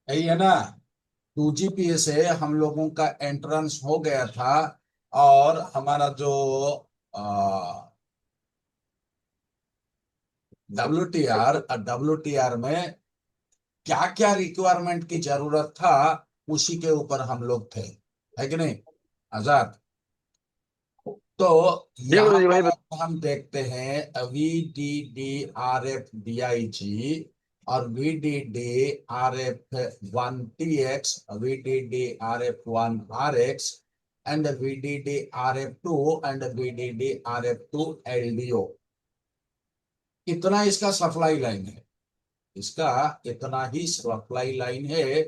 यही है ना। 2GPA से हम लोगों का एंट्रेंस हो गया था। और हमारा जो WTR में क्या क्या रिक्वायरमेंट की जरूरत था, उसी के ऊपर हम लोग थे, है कि नहीं आजाद। तो जी गुरु यहाँ जी, वही पर अब हम देखते हैं VDDRF DIG और VDDRF1TX, VDDRF1RX and VDDRF2 and VDDRF2 LDO। इतना इसका सप्लाई लाइन है। इसका इतना ही सप्लाई लाइन है।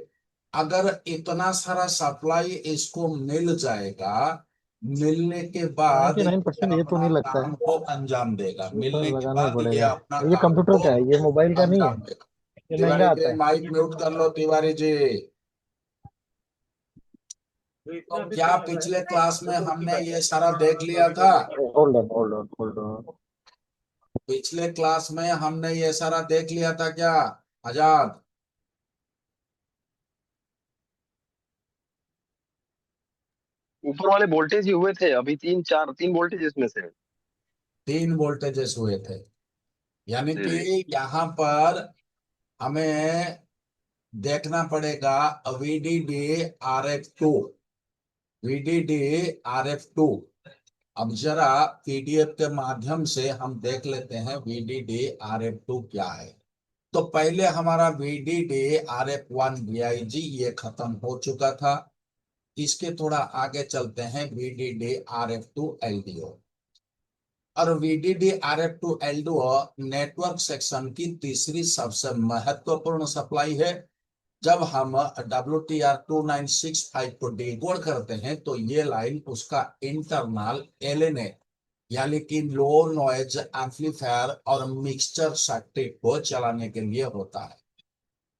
अगर इतना सारा सप्लाई इसको मिल जाएगा, मिलने के बाद ये 99% ये तो अपना नहीं लगता है। काम को अंजाम देगा, ये तो मिलने के लगाना ही बाद ये पड़ेगा। अपना ये काम कंप्यूटर को का है, ये मोबाइल का नहीं है। अंजाम देगा। ये तिवारी महंगा आता जी है। माइक म्यूट कर लो, तिवारी जी। तो क्या पिछले क्लास में हमने ये सारा देख लिया था? Hold on hold on hold on. पिछले क्लास में हमने ये सारा देख लिया था क्या आजाद? ऊपर वाले वोल्टेज ही हुए थे अभी, तीन वोल्टेज इसमें से। 3 वोल्टेजेस हुए थे। यानी जी कि जी। यहाँ पर हमें देखना पड़ेगा VDDRF2, VDDRF2। अब जरा PDF के माध्यम से हम देख लेते हैं VDDRF2 क्या है। तो पहले हमारा VDDRF1DIG ये खत्म हो चुका था। इसके थोड़ा आगे चलते हैं, VDDRF2 LDO। और VDDRF2 LDO नेटवर्क सेक्शन की तीसरी सबसे महत्वपूर्ण सप्लाई है। जब हम WTR2965 को डिकोड करते हैं तो ये लाइन उसका इंटरनल LNA यानी कि लो नॉइज एम्पलीफायर और मिक्सचर सर्किट को चलाने के लिए होता है।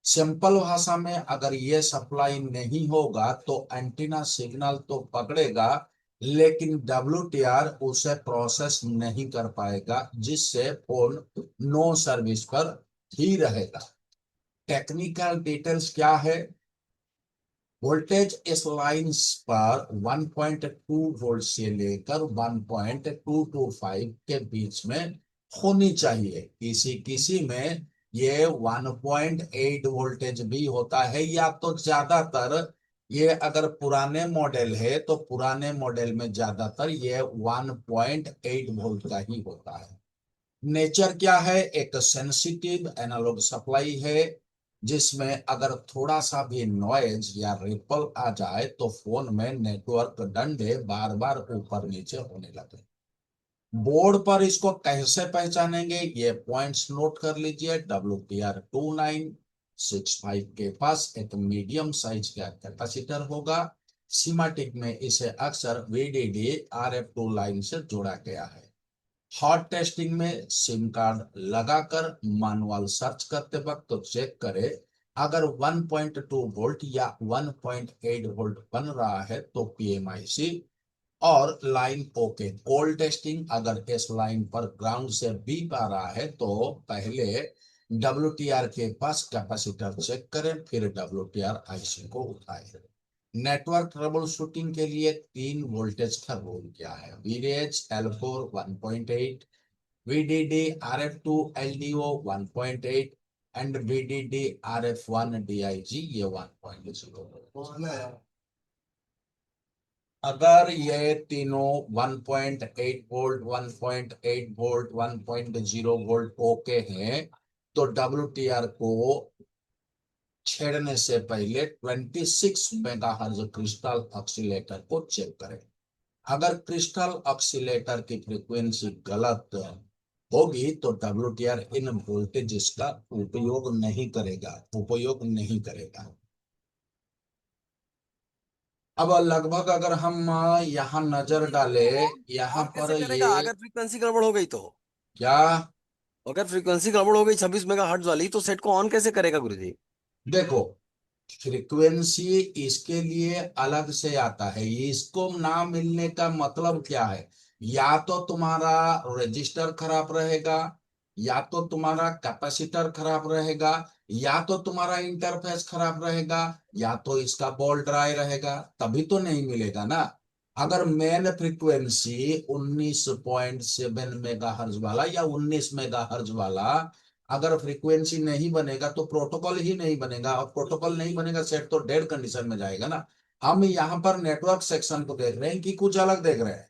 सिंपल भाषा में अगर ये सप्लाई नहीं होगा तो एंटीना सिग्नल तो पकड़ेगा, लेकिन WTR उसे प्रोसेस नहीं कर पाएगा, जिससे फोन नो सर्विस पर ही रहेगा। टेक्निकल डिटेल्स क्या है? वोल्टेज इस लाइंस पर 1.2 वोल्ट से लेकर 1.225 के बीच में होनी चाहिए। किसी किसी में ये 1.8 वोल्टेज भी होता है, या तो ज्यादातर ये अगर पुराने मॉडल है तो पुराने मॉडल में ज्यादातर ये 1.8 वोल्ट का ही होता है। नेचर क्या है? एक सेंसिटिव एनालॉग सप्लाई है, जिसमें अगर थोड़ा सा भी नॉइज या रिपल आ जाए तो फोन में नेटवर्क डंडे बार बार ऊपर नीचे होने लगे। बोर्ड पर इसको कैसे पहचानेंगे, ये पॉइंट्स नोट कर लीजिए। WTR2965 के पास एक मीडियम साइज का कैपेसिटर होगा। सीमाटिक में इसे अक्सर VDD-RF2 लाइन से जोड़ा गया है। हॉट टेस्टिंग में सिम कार्ड लगाकर मैनुअल सर्च करते वक्त तो चेक करें। अगर 1.2 वोल्ट या 1.8 वोल्ट बन रहा है तो PMIC और लाइन ओके। कोल्ड टेस्टिंग, अगर इस लाइन पर ग्राउंड से बीप आ रहा है तो पहले WTR के पास कैपेसिटर चेक करें, फिर WTR IC को उठाएं। नेटवर्क ट्रबल शूटिंग के लिए 3 वोल्टेज का रोल क्या है? VDH-L4 1.8, VDD-RF2 LDO 1.8 and VDD-RF1DIG ये 1.0। अगर ये तीनों 1.8 वोल्ट, 1.8 वोल्ट, 1.0 वोल्ट ओके हैं, तो WTR को छेड़ने से पहले 26 मेगाहर्ट्ज क्रिस्टल ऑक्सीलेटर को चेक करें। अगर क्रिस्टल ऑक्सीलेटर की फ्रीक्वेंसी गलत होगी तो WTR इन वोल्टेजेस का उपयोग नहीं करेगा। अब लगभग अगर हम यहाँ नजर डालें, यहाँ और पर कैसे करेगा ये अगर फ्रीक्वेंसी गड़बड़ हो गई तो? क्या? अगर फ्रीक्वेंसी गड़बड़ हो गई 26 मेगा हर्ट्ज वाली, तो सेट को ऑन कैसे करेगा गुरुजी? देखो, फ्रीक्वेंसी इसके लिए अलग से आता है। इसको ना मिलने का मतलब क्या है? या तो तुम्हारा रजिस्टर खराब रहेगा, या तो तुम्हारा कैपेसिटर खराब रहेगा, या तो तुम्हारा इंटरफेस खराब रहेगा, या तो इसका बॉल ड्राई रहेगा, तभी तो नहीं मिलेगा ना। अगर मेन फ्रीक्वेंसी 19.7 मेगाहर्ट्ज वाला या 19 मेगाहर्ट्ज वाला अगर फ्रीक्वेंसी नहीं बनेगा तो प्रोटोकॉल ही नहीं बनेगा, और प्रोटोकॉल नहीं बनेगा सेट तो डेड कंडीशन में जाएगा ना। हम यहाँ पर नेटवर्क सेक्शन को देख रहे हैं कि कुछ अलग देख रहे हैं।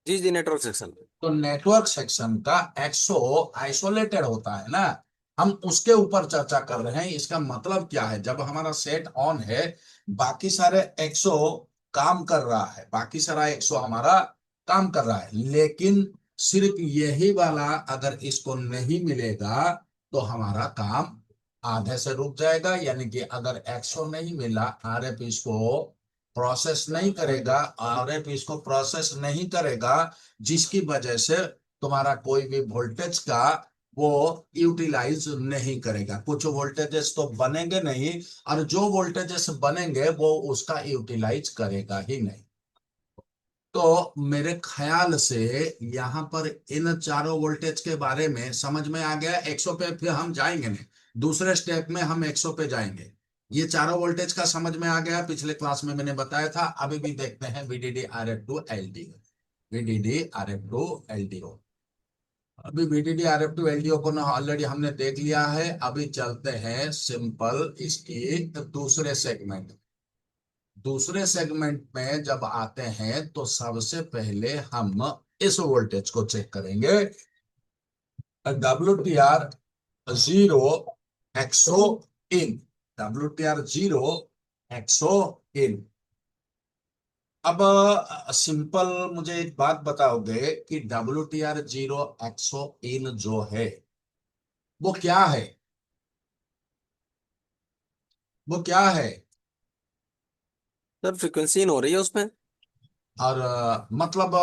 जी जी, नेटवर्क सेक्शन। तो नेटवर्क सेक्शन का एक्सो आइसोलेटेड होता है ना, हम उसके ऊपर चर्चा कर रहे हैं। इसका मतलब क्या है, जब हमारा सेट ऑन है बाकी सारे एक्सो काम कर रहा है, बाकी सारा एक्सो हमारा काम कर रहा है, लेकिन सिर्फ यही वाला अगर इसको नहीं मिलेगा तो हमारा काम आधे से रुक जाएगा। यानी कि अगर एक्सो नहीं मिला, आरएफ इसको प्रोसेस नहीं करेगा, आरएफ इसको प्रोसेस नहीं करेगा, जिसकी वजह से तुम्हारा कोई भी वोल्टेज का वो यूटिलाइज नहीं करेगा। कुछ वोल्टेजेस तो बनेंगे नहीं, और जो वोल्टेजेस बनेंगे वो उसका यूटिलाइज करेगा ही नहीं। तो मेरे ख्याल से यहाँ पर इन चारों वोल्टेज के बारे में समझ में आ गया। 100 पे फिर हम जाएंगे नहीं, दूसरे स्टेप में हम 100 पे जाएंगे। ये चारों वोल्टेज का समझ में आ गया, पिछले क्लास में मैंने बताया था। अभी भी देखते हैं VDD RF to LDO, VDD RF to LDO. अभी वीडीडी आरएफ टू एलडीओ को ना ऑलरेडी हमने देख लिया है। अभी चलते हैं सिंपल इसकी दूसरे सेगमेंट। दूसरे सेगमेंट में जब आते हैं तो सबसे पहले हम इस वोल्टेज को चेक करेंगे, WTR 0 एक्सो इन, WTR 0 एक्सो इन। अब सिंपल मुझे एक बात बताओगे कि WTR 0 एक्सो इन जो है वो क्या है, वो क्या है? सर फ्रीक्वेंसी इन हो रही है उसमें। और मतलब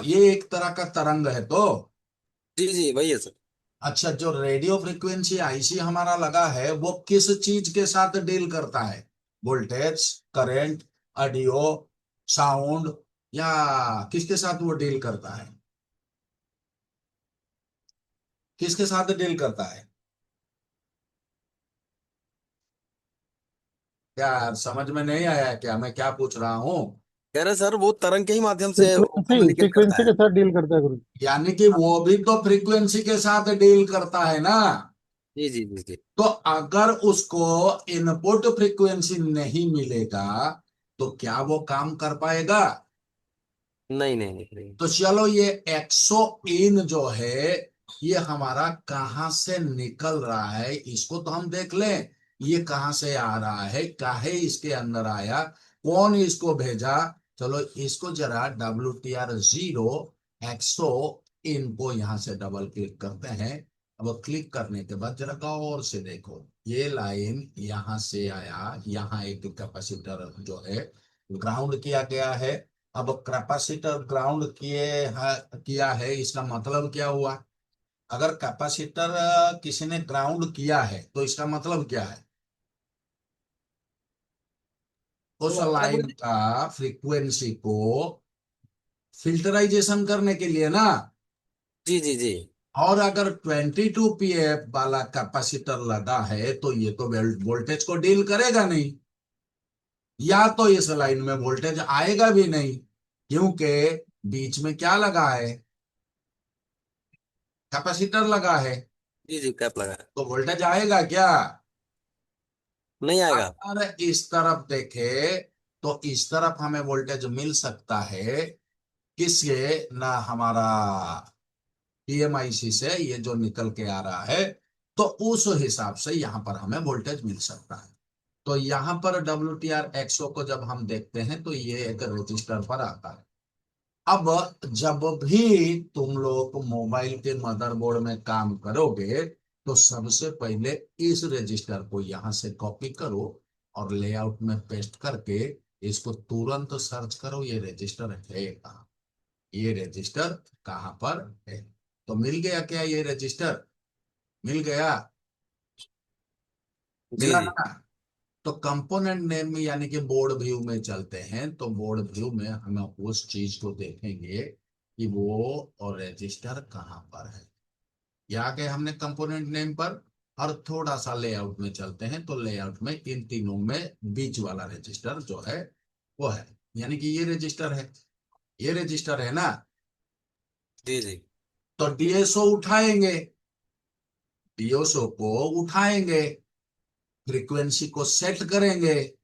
ये एक तरह का तरंग है तो। जी जी, वही है सर। अच्छा, जो रेडियो फ्रीक्वेंसी आईसी हमारा लगा है वो किस चीज के साथ डील करता है? वोल्टेज, करंट, ऑडियो, साउंड, या किसके साथ वो डील करता है? किसके साथ डील करता है? क्या समझ में नहीं आया क्या मैं क्या पूछ रहा हूं? कह रहे सर वो तरंग के ही माध्यम से फ्रीक्वेंसी कम्युनिकेट करता फ्रीक्वेंसी है। के साथ डील करता है गुरु। यानी कि वो भी तो फ्रीक्वेंसी के साथ डील करता है ना। जी जी जी जी। तो अगर उसको इनपुट फ्रीक्वेंसी नहीं मिलेगा तो क्या वो काम कर पाएगा? नहीं नहीं नहीं नहीं। तो चलो, ये एक्सो इन जो है ये हमारा कहां से निकल रहा है इसको तो हम देख लें। ये कहां से आ रहा है, काहे इसके अंदर आया, कौन इसको भेजा? चलो इसको जरा WTR 0 एक्सो इन को यहां से डबल क्लिक करते हैं। अब क्लिक करने के बाद जरा गौर से देखो, ये लाइन यहां से आया, यहाँ एक कैपेसिटर जो है ग्राउंड किया गया है। अब कैपेसिटर ग्राउंड किया है, इसका मतलब क्या हुआ? अगर कैपेसिटर किसी ने ग्राउंड किया है तो इसका मतलब क्या है? उस वो अपना लाइन कोई। का फ्रीक्वेंसी को फिल्टराइजेशन करने के लिए ना। जी जी जी। और अगर 22 पीएफ वाला कैपेसिटर लगा है तो ये तो वोल्टेज को डील करेगा नहीं, या तो इस लाइन में वोल्टेज आएगा भी नहीं, क्योंकि बीच में क्या लगा है? कैपेसिटर लगा है। जी जी, कैप लगा है। तो वोल्टेज आएगा क्या? नहीं आएगा। अगर इस तरफ देखे तो इस तरफ हमें वोल्टेज मिल सकता है, किससे ना, हमारा PMIC से ये जो निकल के आ रहा है, तो उस हिसाब से यहां पर हमें वोल्टेज मिल सकता है। तो यहां पर WTR एक्सो को जब हम देखते हैं तो ये एक रजिस्टर पर आता है। अब जब भी तुम लोग मोबाइल के मदरबोर्ड में काम करोगे तो सबसे पहले इस रजिस्टर को यहां से कॉपी करो और लेआउट में पेस्ट करके इसको तुरंत सर्च करो, ये रजिस्टर है कहाँ, ये रजिस्टर कहाँ पर है। तो मिल गया क्या ये रजिस्टर? मिल गया? जी मिला जी। ना? तो कंपोनेंट नेम में यानी कि बोर्ड व्यू में चलते हैं, तो बोर्ड व्यू में हम उस चीज को देखेंगे कि वो और रजिस्टर कहाँ पर है। ये आ गए हमने कंपोनेंट नेम पर। और थोड़ा सा लेआउट में चलते हैं, तो लेआउट में इन तीनों में बीच वाला रजिस्टर जो है वो है, यानी कि ये रजिस्टर है, ये रजिस्टर है ना। जी जी। तो डीएसओ उठाएंगे, डीएसओ को उठाएंगे, फ्रीक्वेंसी को सेट करेंगे,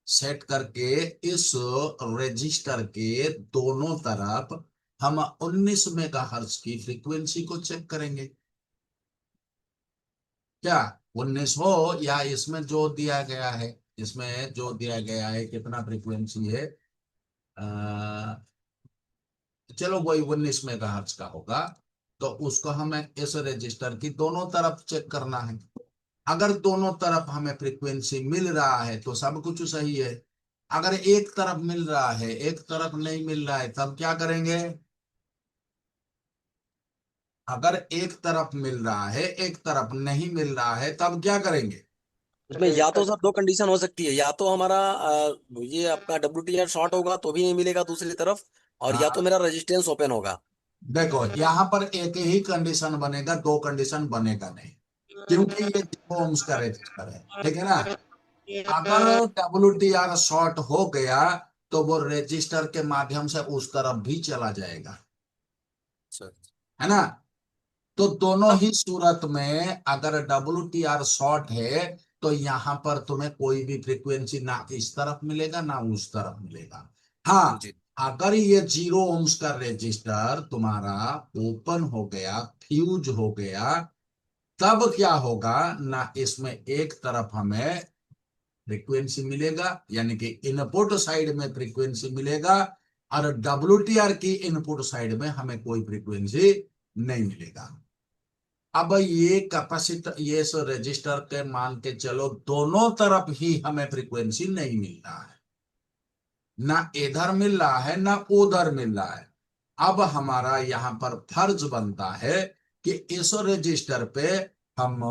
सेट करके इस रजिस्टर के दोनों तरफ हम 19 मेगाहर्ट्ज की फ्रीक्वेंसी को चेक करेंगे। क्या 19 हो, या इसमें जो दिया गया है, इसमें जो दिया गया है कितना फ्रीक्वेंसी है, चलो वही 19 मेगाहर्ट्ज का होगा। तो उसको हमें इस रजिस्टर की दोनों तरफ चेक करना है। अगर दोनों तरफ हमें फ्रीक्वेंसी मिल रहा है तो सब कुछ सही है। अगर एक तरफ मिल रहा है, एक तरफ नहीं मिल रहा है, तब क्या करेंगे? अगर एक तरफ मिल रहा है, एक तरफ नहीं मिल रहा है, तब क्या करेंगे? इसमें या तो सर दो कंडीशन हो सकती है, या तो हमारा ये आपका WTR शॉर्ट होगा तो भी नहीं मिलेगा दूसरी तरफ, और या तो हाँ, मेरा रेजिस्टेंस ओपन होगा। देखो यहां पर एक ही कंडीशन बनेगा, दो कंडीशन बनेगा नहीं, क्योंकि ये ओम्स का रजिस्टर है, ठीक है ना। अगर WTR शॉर्ट हो गया तो वो रजिस्टर के माध्यम से उस तरफ भी चला जाएगा, सर है ना। तो दोनों ही सूरत में अगर WTR शॉर्ट है तो यहां पर तुम्हें कोई भी फ्रीक्वेंसी ना इस तरफ मिलेगा ना उस तरफ मिलेगा। हाँ, जी अगर ये 0 ओम्स का रजिस्टर तुम्हारा ओपन हो गया, फ्यूज हो गया, तब क्या होगा ना, इसमें एक तरफ हमें फ्रीक्वेंसी मिलेगा, यानी कि इनपुट साइड में फ्रीक्वेंसी मिलेगा, और WTR की इनपुट साइड में हमें कोई फ्रीक्वेंसी नहीं मिलेगा। अब ये कैपेसिटर, ये रजिस्टर के मान के चलो दोनों तरफ ही हमें फ्रीक्वेंसी नहीं मिल रहा है, ना इधर मिल रहा है ना उधर मिल रहा है। अब हमारा यहां पर फर्ज बनता है कि इस रजिस्टर पे हम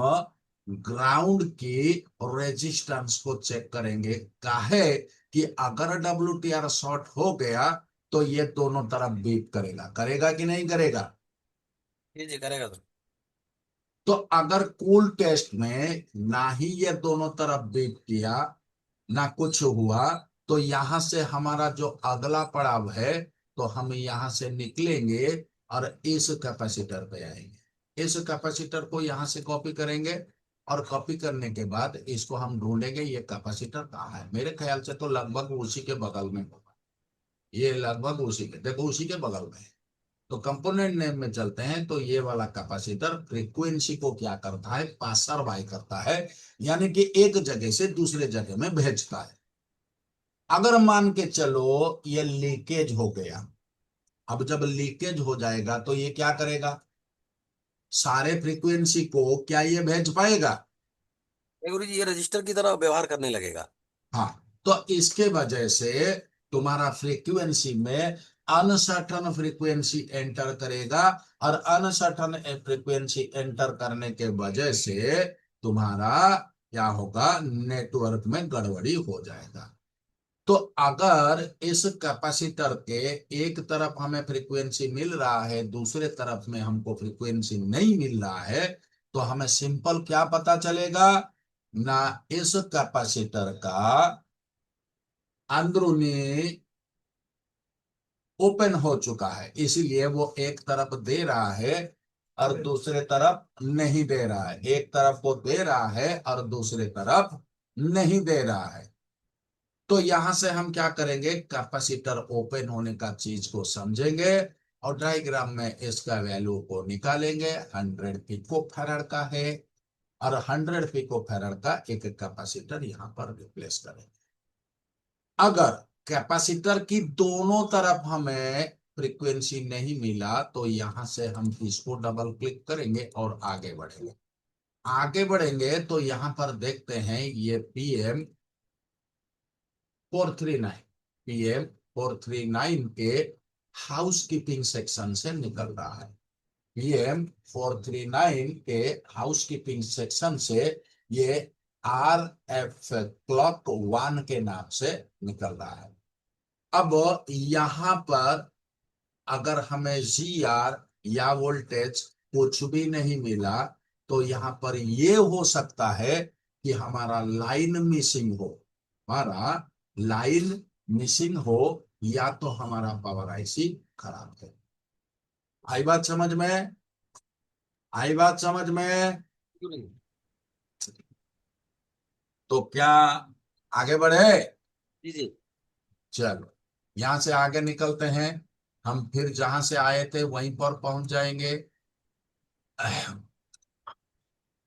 ग्राउंड की रेजिस्टेंस को चेक करेंगे। काहे कि अगर WTR शॉर्ट हो गया तो ये दोनों तरफ बीप करेगा, करेगा कि नहीं करेगा? जी जी करेगा सर। तो अगर कूल टेस्ट में ना ही ये दोनों तरफ बीप किया, ना कुछ हुआ, तो यहां से हमारा जो अगला पड़ाव है, तो हम यहां से निकलेंगे और इस कैपेसिटर पे आएंगे। इस कैपेसिटर को यहां से कॉपी करेंगे, और कॉपी करने के बाद इसको हम ढूंढेंगे ये कैपेसिटर कहाँ है। मेरे ख्याल से तो लगभग उसी के बगल में होगा, ये लगभग उसी के, देखो उसी के बगल में है। तो कंपोनेंट नेम में चलते हैं, तो ये वाला कैपेसिटर फ्रीक्वेंसी को क्या करता है, पासर बाय करता है, यानी कि एक जगह से दूसरे जगह में भेजता है। अगर मान के चलो ये लीकेज हो गया, अब जब लीकेज हो जाएगा तो ये क्या करेगा, सारे फ्रीक्वेंसी को क्या ये भेज पाएगा? ये गुरु जी ये रजिस्टर की तरह व्यवहार करने लगेगा। हाँ, तो इसके वजह से तुम्हारा फ्रीक्वेंसी में अनसर्टन फ्रीक्वेंसी एंटर करेगा, और अनसर्टन फ्रीक्वेंसी एंटर करने के वजह से तुम्हारा क्या होगा, नेटवर्क में गड़बड़ी हो जाएगा। तो अगर इस कैपेसिटर के एक तरफ हमें फ्रीक्वेंसी मिल रहा है, दूसरे तरफ में हमको फ्रीक्वेंसी नहीं मिल रहा है, तो हमें सिंपल क्या पता चलेगा ना, इस कैपेसिटर का अंदरूनी ओपन हो चुका है, इसीलिए वो एक तरफ दे रहा है और दूसरे तरफ नहीं दे रहा है, एक तरफ वो दे रहा है और दूसरे तरफ नहीं दे रहा है। तो यहां से हम क्या करेंगे, कैपेसिटर ओपन होने का चीज को समझेंगे, और डायग्राम में इसका वैल्यू को निकालेंगे। 100 पिको फैराड का है, और 100 पिको फैराड का एक कैपेसिटर यहां पर रिप्लेस करेंगे। अगर कैपेसिटर की दोनों तरफ हमें फ्रीक्वेंसी नहीं मिला, तो यहां से हम इसको डबल क्लिक करेंगे और आगे बढ़ेंगे। आगे बढ़ेंगे तो यहां पर देखते हैं ये PM439 के हाउस कीपिंग सेक्शन से निकल रहा है। PM439 के हाउस कीपिंग सेक्शन से ये RF क्लॉक 1 के नाम से निकल रहा है। अब यहां पर अगर हमें GR या वोल्टेज कुछ भी नहीं मिला तो यहाँ पर ये हो सकता है कि हमारा लाइन मिसिंग हो, हमारा लाइन मिसिंग हो, या तो हमारा पावर आईसी खराब है। आई बात समझ में? आई बात समझ में? तो क्या आगे बढ़े? जी जी। चलो यहां से आगे निकलते हैं, हम फिर जहां से आए थे वहीं पर पहुंच जाएंगे।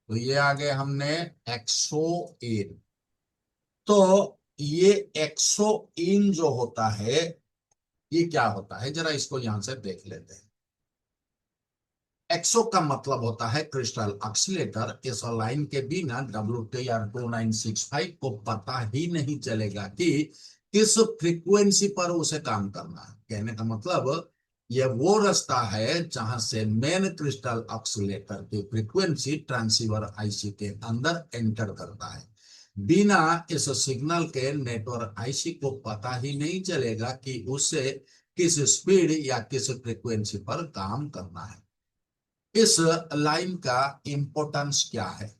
तो ये आगे हमने एक्सो इन। तो ये एक्सो इन जो होता है ये क्या होता है, जरा इसको यहां से देख लेते हैं। एक्सो का मतलब होता है क्रिस्टल ऑक्सीलेटर। इस लाइन के बिना WTR2965 को पता ही नहीं चलेगा कि किस फ्रीक्वेंसी पर उसे काम करना है। कहने का मतलब यह वो रास्ता है जहां से मेन क्रिस्टल ऑक्सीलेटर की फ्रीक्वेंसी ट्रांसीवर आईसी के अंदर एंटर करता है। बिना इस सिग्नल के नेटवर्क आईसी को पता ही नहीं चलेगा कि उसे किस स्पीड या किस फ्रीक्वेंसी पर काम करना है। इस लाइन का इंपॉर्टेंस क्या है?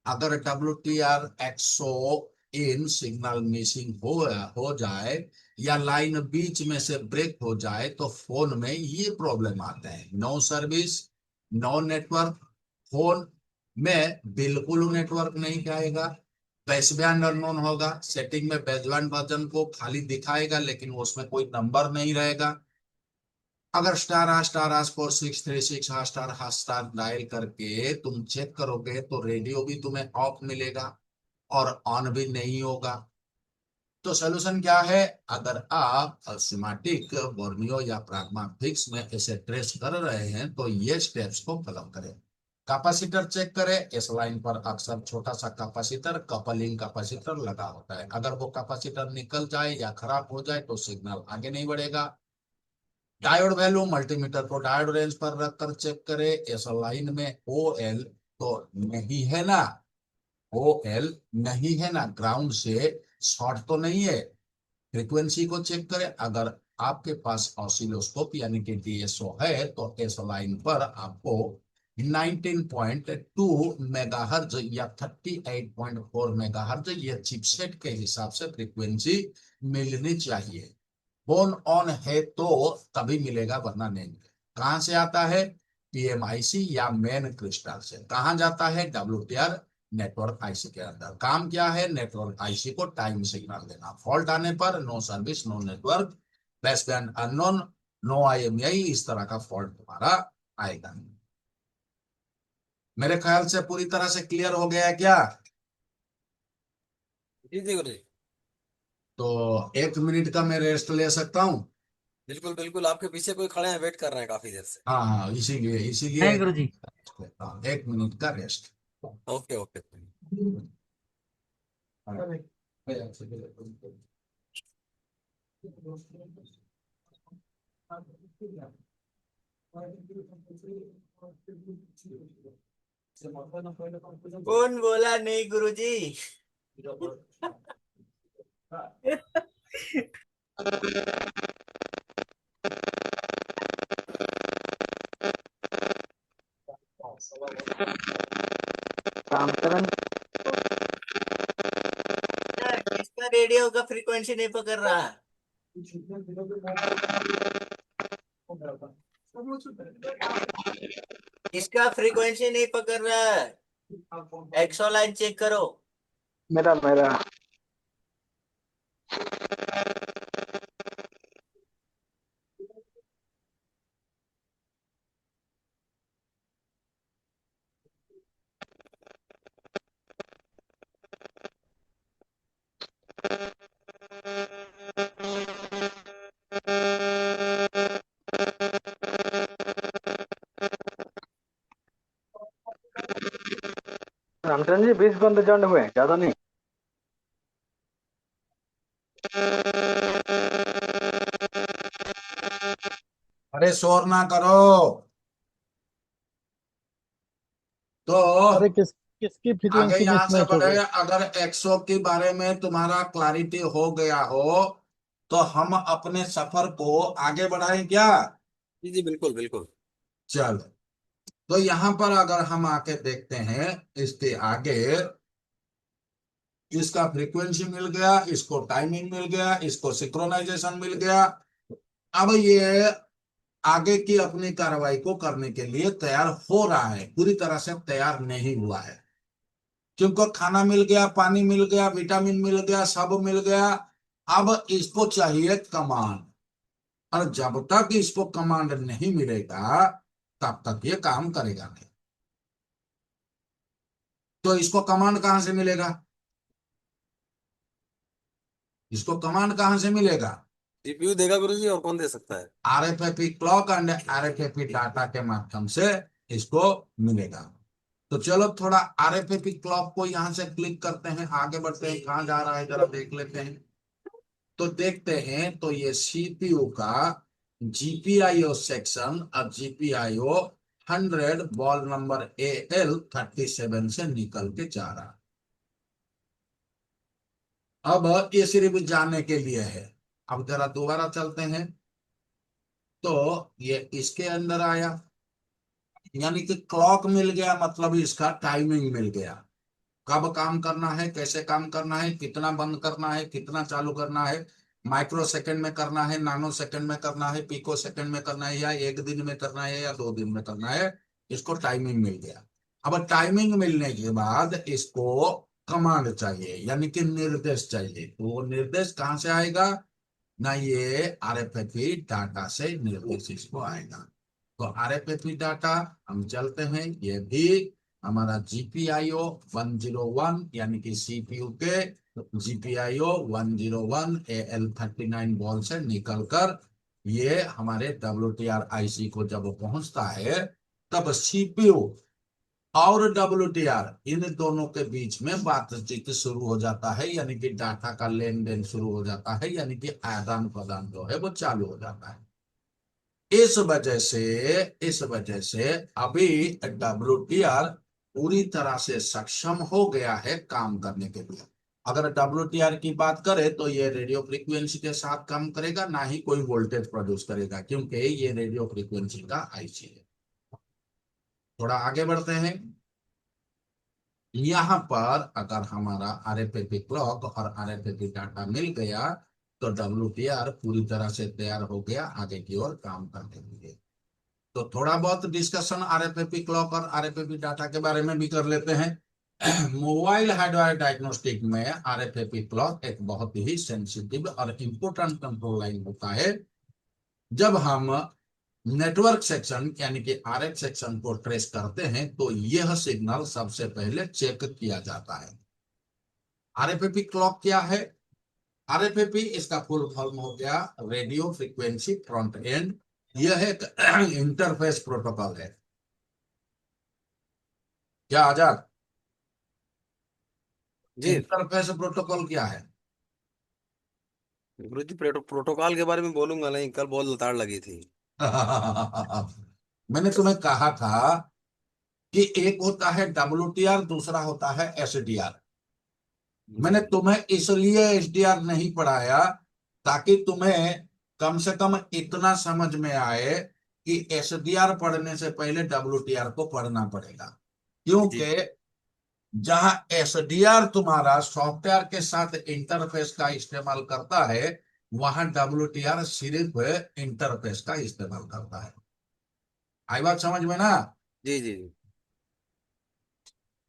अगर WTR एक्सो इन सिग्नल मिसिंग हो जाए या लाइन बीच में से ब्रेक हो जाए तो फोन में ये प्रॉब्लम आता है, no service, no network. Phone में बिल्कुल नेटवर्क नहीं आएगा, बेसबैंड अननोन होगा। सेटिंग में बेसबैंड वर्जन को खाली दिखाएगा लेकिन उसमें कोई नंबर नहीं रहेगा। अगर ***46365* डायल करके तुम चेक करोगे तो रेडियो भी तुम्हें ऑफ मिलेगा और ऑन भी नहीं होगा। तो सोल्यूशन क्या है? अगर आप सिमेटिक, बोर्नियो या प्राग्माफिक्स में इसे ट्रेस कर रहे हैं तो ये स्टेप्स को फॉलो करें। कैपेसिटर चेक करें। इस लाइन पर अक्सर छोटा सा कैपेसिटर, कपलिंग कैपेसिटर लगा होता है। अगर वो कैपेसिटर निकल जाए या खराब हो जाए तो सिग्नल आगे नहीं बढ़ेगा। डायोड वैल्यू, मल्टीमीटर को डायोड रेंज पर रखकर चेक करें। इस लाइन में OL तो नहीं है ना, OL नहीं है ना, ग्राउंड से शॉर्ट तो नहीं है। फ्रीक्वेंसी को चेक करें। अगर आपके पास ऑसिलोस्कोप यानी कि DSO है तो इस लाइन पर आपको 19.2 मेगाहर्ज या 38.4 मेगाहर्ज ये चिपसेट के हिसाब से फ्रीक्वेंसी मिलनी चाहिए। बोन ऑन है तो तभी मिलेगा वरना नहीं मिलेगा। कहां से आता है? PMIC या मेन क्रिस्टल से। कहां जाता है? WTR नेटवर्क आईसी के अंदर। काम क्या है? नेटवर्क आईसी को टाइम सिग्नल देना। फॉल्ट आने पर no service, no network, baseband unknown, no IMEI, इस तरह का फॉल्ट तुम्हारा आएगा। मेरे ख्याल से पूरी तरह से क्लियर हो गया है क्या? जी जी गुरु जी। तो 1 मिनट का मैं रेस्ट ले सकता हूँ? बिल्कुल बिल्कुल, आपके पीछे कोई खड़े हैं, वेट कर रहे हैं काफी देर से। हाँ हाँ, इसीलिए इसीलिए नहीं गुरुजी। 1 मिनट का रेस्ट। Okay okay. कौन बोला नहीं गुरुजी? रामचरण, किसका रेडियो का फ्रीक्वेंसी नहीं पकड़ रहा? किसका फ्रीक्वेंसी नहीं पकड़ रहा है? एक्सो लाइन चेक करो। मेरा मेरा रामचरण जी 20 बंद जॉइन हुए, ज्यादा नहीं। अरे शोर ना करो। तो अरे किसकी आगे फ्रीक्वेंसी यहां से मिसमैच हो बढ़े। गई? अगर एक्सो के बारे में तुम्हारा क्लैरिटी हो गया हो तो हम अपने सफर को आगे बढ़ाएं क्या? जी जी बिल्कुल बिल्कुल। चलो तो यहां पर अगर हम आके देखते हैं, इसके आगे इसका फ्रीक्वेंसी मिल गया, इसको टाइमिंग मिल गया, इसको सिंक्रोनाइजेशन मिल गया। अब ये आगे की अपनी कार्रवाई को करने के लिए तैयार हो रहा है, पूरी तरह से तैयार नहीं हुआ है, क्योंकि खाना मिल गया, पानी मिल गया, विटामिन मिल गया, सब मिल गया। अब इसको चाहिए कमांड, और जब तक इसको कमांड नहीं मिलेगा तब तक ये काम करेगा नहीं। तो इसको कमांड कहां से मिलेगा? इसको कमांड कहां से मिलेगा? सीपीयू देगा गुरुजी, और कौन दे सकता है? आरएफएफई क्लॉक एंड आरएफएफई डाटा के माध्यम से इसको मिलेगा। तो चलो थोड़ा आरएफएफई क्लॉक को यहां से क्लिक करते हैं, आगे बढ़ते हैं, कहां जा रहा है जरा देख लेते हैं। तो देखते हैं, तो ये सीपीयू का जीपीआईओ सेक्शन, अब जीपीआईओ 100 बॉल नंबर AL37 से निकल के जा रहा। अब ये सिर्फ जाने के लिए है। अब जरा दोबारा चलते हैं, तो ये इसके अंदर आया, यानी कि क्लॉक मिल गया, मतलब इसका टाइमिंग मिल गया, कब काम करना है, कैसे काम करना है, कितना बंद करना है, कितना चालू करना है, माइक्रो सेकंड में करना है, नानो सेकंड में करना है, पिको सेकंड में करना है, या एक दिन में करना है, या 2 दिन में करना है। इसको टाइमिंग मिल गया। अब टाइमिंग मिलने के बाद इसको कमांड चाहिए, यानी कि निर्देश चाहिए। तो वो निर्देश कहां से आएगा? ना ये आरएफएफई डाटा से निर्देश इसको आएगा। तो आरएफएफई डाटा हम चलते हैं, ये भी हमारा जीपीआईओ 101, यानी कि सीपीयू के जीपीआईओ 101 AL39 बॉल से निकलकर ये हमारे WTR आईसी को जब पहुंचता है, तब सीपीयू और WTR इन दोनों के बीच में बातचीत शुरू हो जाता है, यानी कि डाटा का लेन देन शुरू हो जाता है, यानी कि आदान प्रदान जो है वो चालू हो जाता है। इस वजह से अभी WTR पूरी तरह से सक्षम हो गया है काम करने के लिए। अगर WTR की बात करें तो ये रेडियो फ्रीक्वेंसी के साथ काम करेगा, ना ही कोई वोल्टेज प्रोड्यूस करेगा, क्योंकि ये रेडियो फ्रीक्वेंसी का आईसी है। थोड़ा आगे बढ़ते हैं। यहां पर अगर हमारा आरएफएफई क्लॉक और आरएफएफई डाटा मिल गया, तो WTR पूरी तरह से तैयार हो गया आगे की ओर काम करने के लिए। तो थोड़ा बहुत डिस्कशन आरएफएफई क्लॉक और आरएफएफई डाटा के बारे में भी कर लेते हैं। मोबाइल हार्डवेयर डायग्नोस्टिक में आरएफएफई क्लॉक एक बहुत ही सेंसिटिव और इंपोर्टेंट कंट्रोल लाइन होता है। जब हम नेटवर्क सेक्शन यानी कि आरएफ सेक्शन को ट्रेस करते हैं, तो यह सिग्नल सबसे पहले चेक किया जाता है। आरएफएफई क्लॉक क्या है? आरएफएफई इसका फुल फॉर्म हो गया रेडियो फ्रीक्वेंसी फ्रंट एंड। यह एक इंटरफेस प्रोटोकॉल है। क्या आजाद, जी इंटरफेस प्रोटोकॉल क्या है? गुरुजी, प्रोटोकॉल के बारे में बोलूंगा नहीं, कल बहुत लताड़ लगी थी। मैंने तुम्हें कहा था कि एक होता है WTR, दूसरा होता है SDR। मैंने जी तुम्हें इसलिए SDR नहीं पढ़ाया ताकि तुम्हें कम से कम इतना समझ में आए कि SDR पढ़ने से पहले WTR को पढ़ना पड़ेगा, जी क्योंकि जहां SDR तुम्हारा सॉफ्टवेयर के साथ इंटरफेस का इस्तेमाल करता है, वहां WTR सिर्फ इंटरफेस का इस्तेमाल करता है। आई बात समझ में ना? जी जी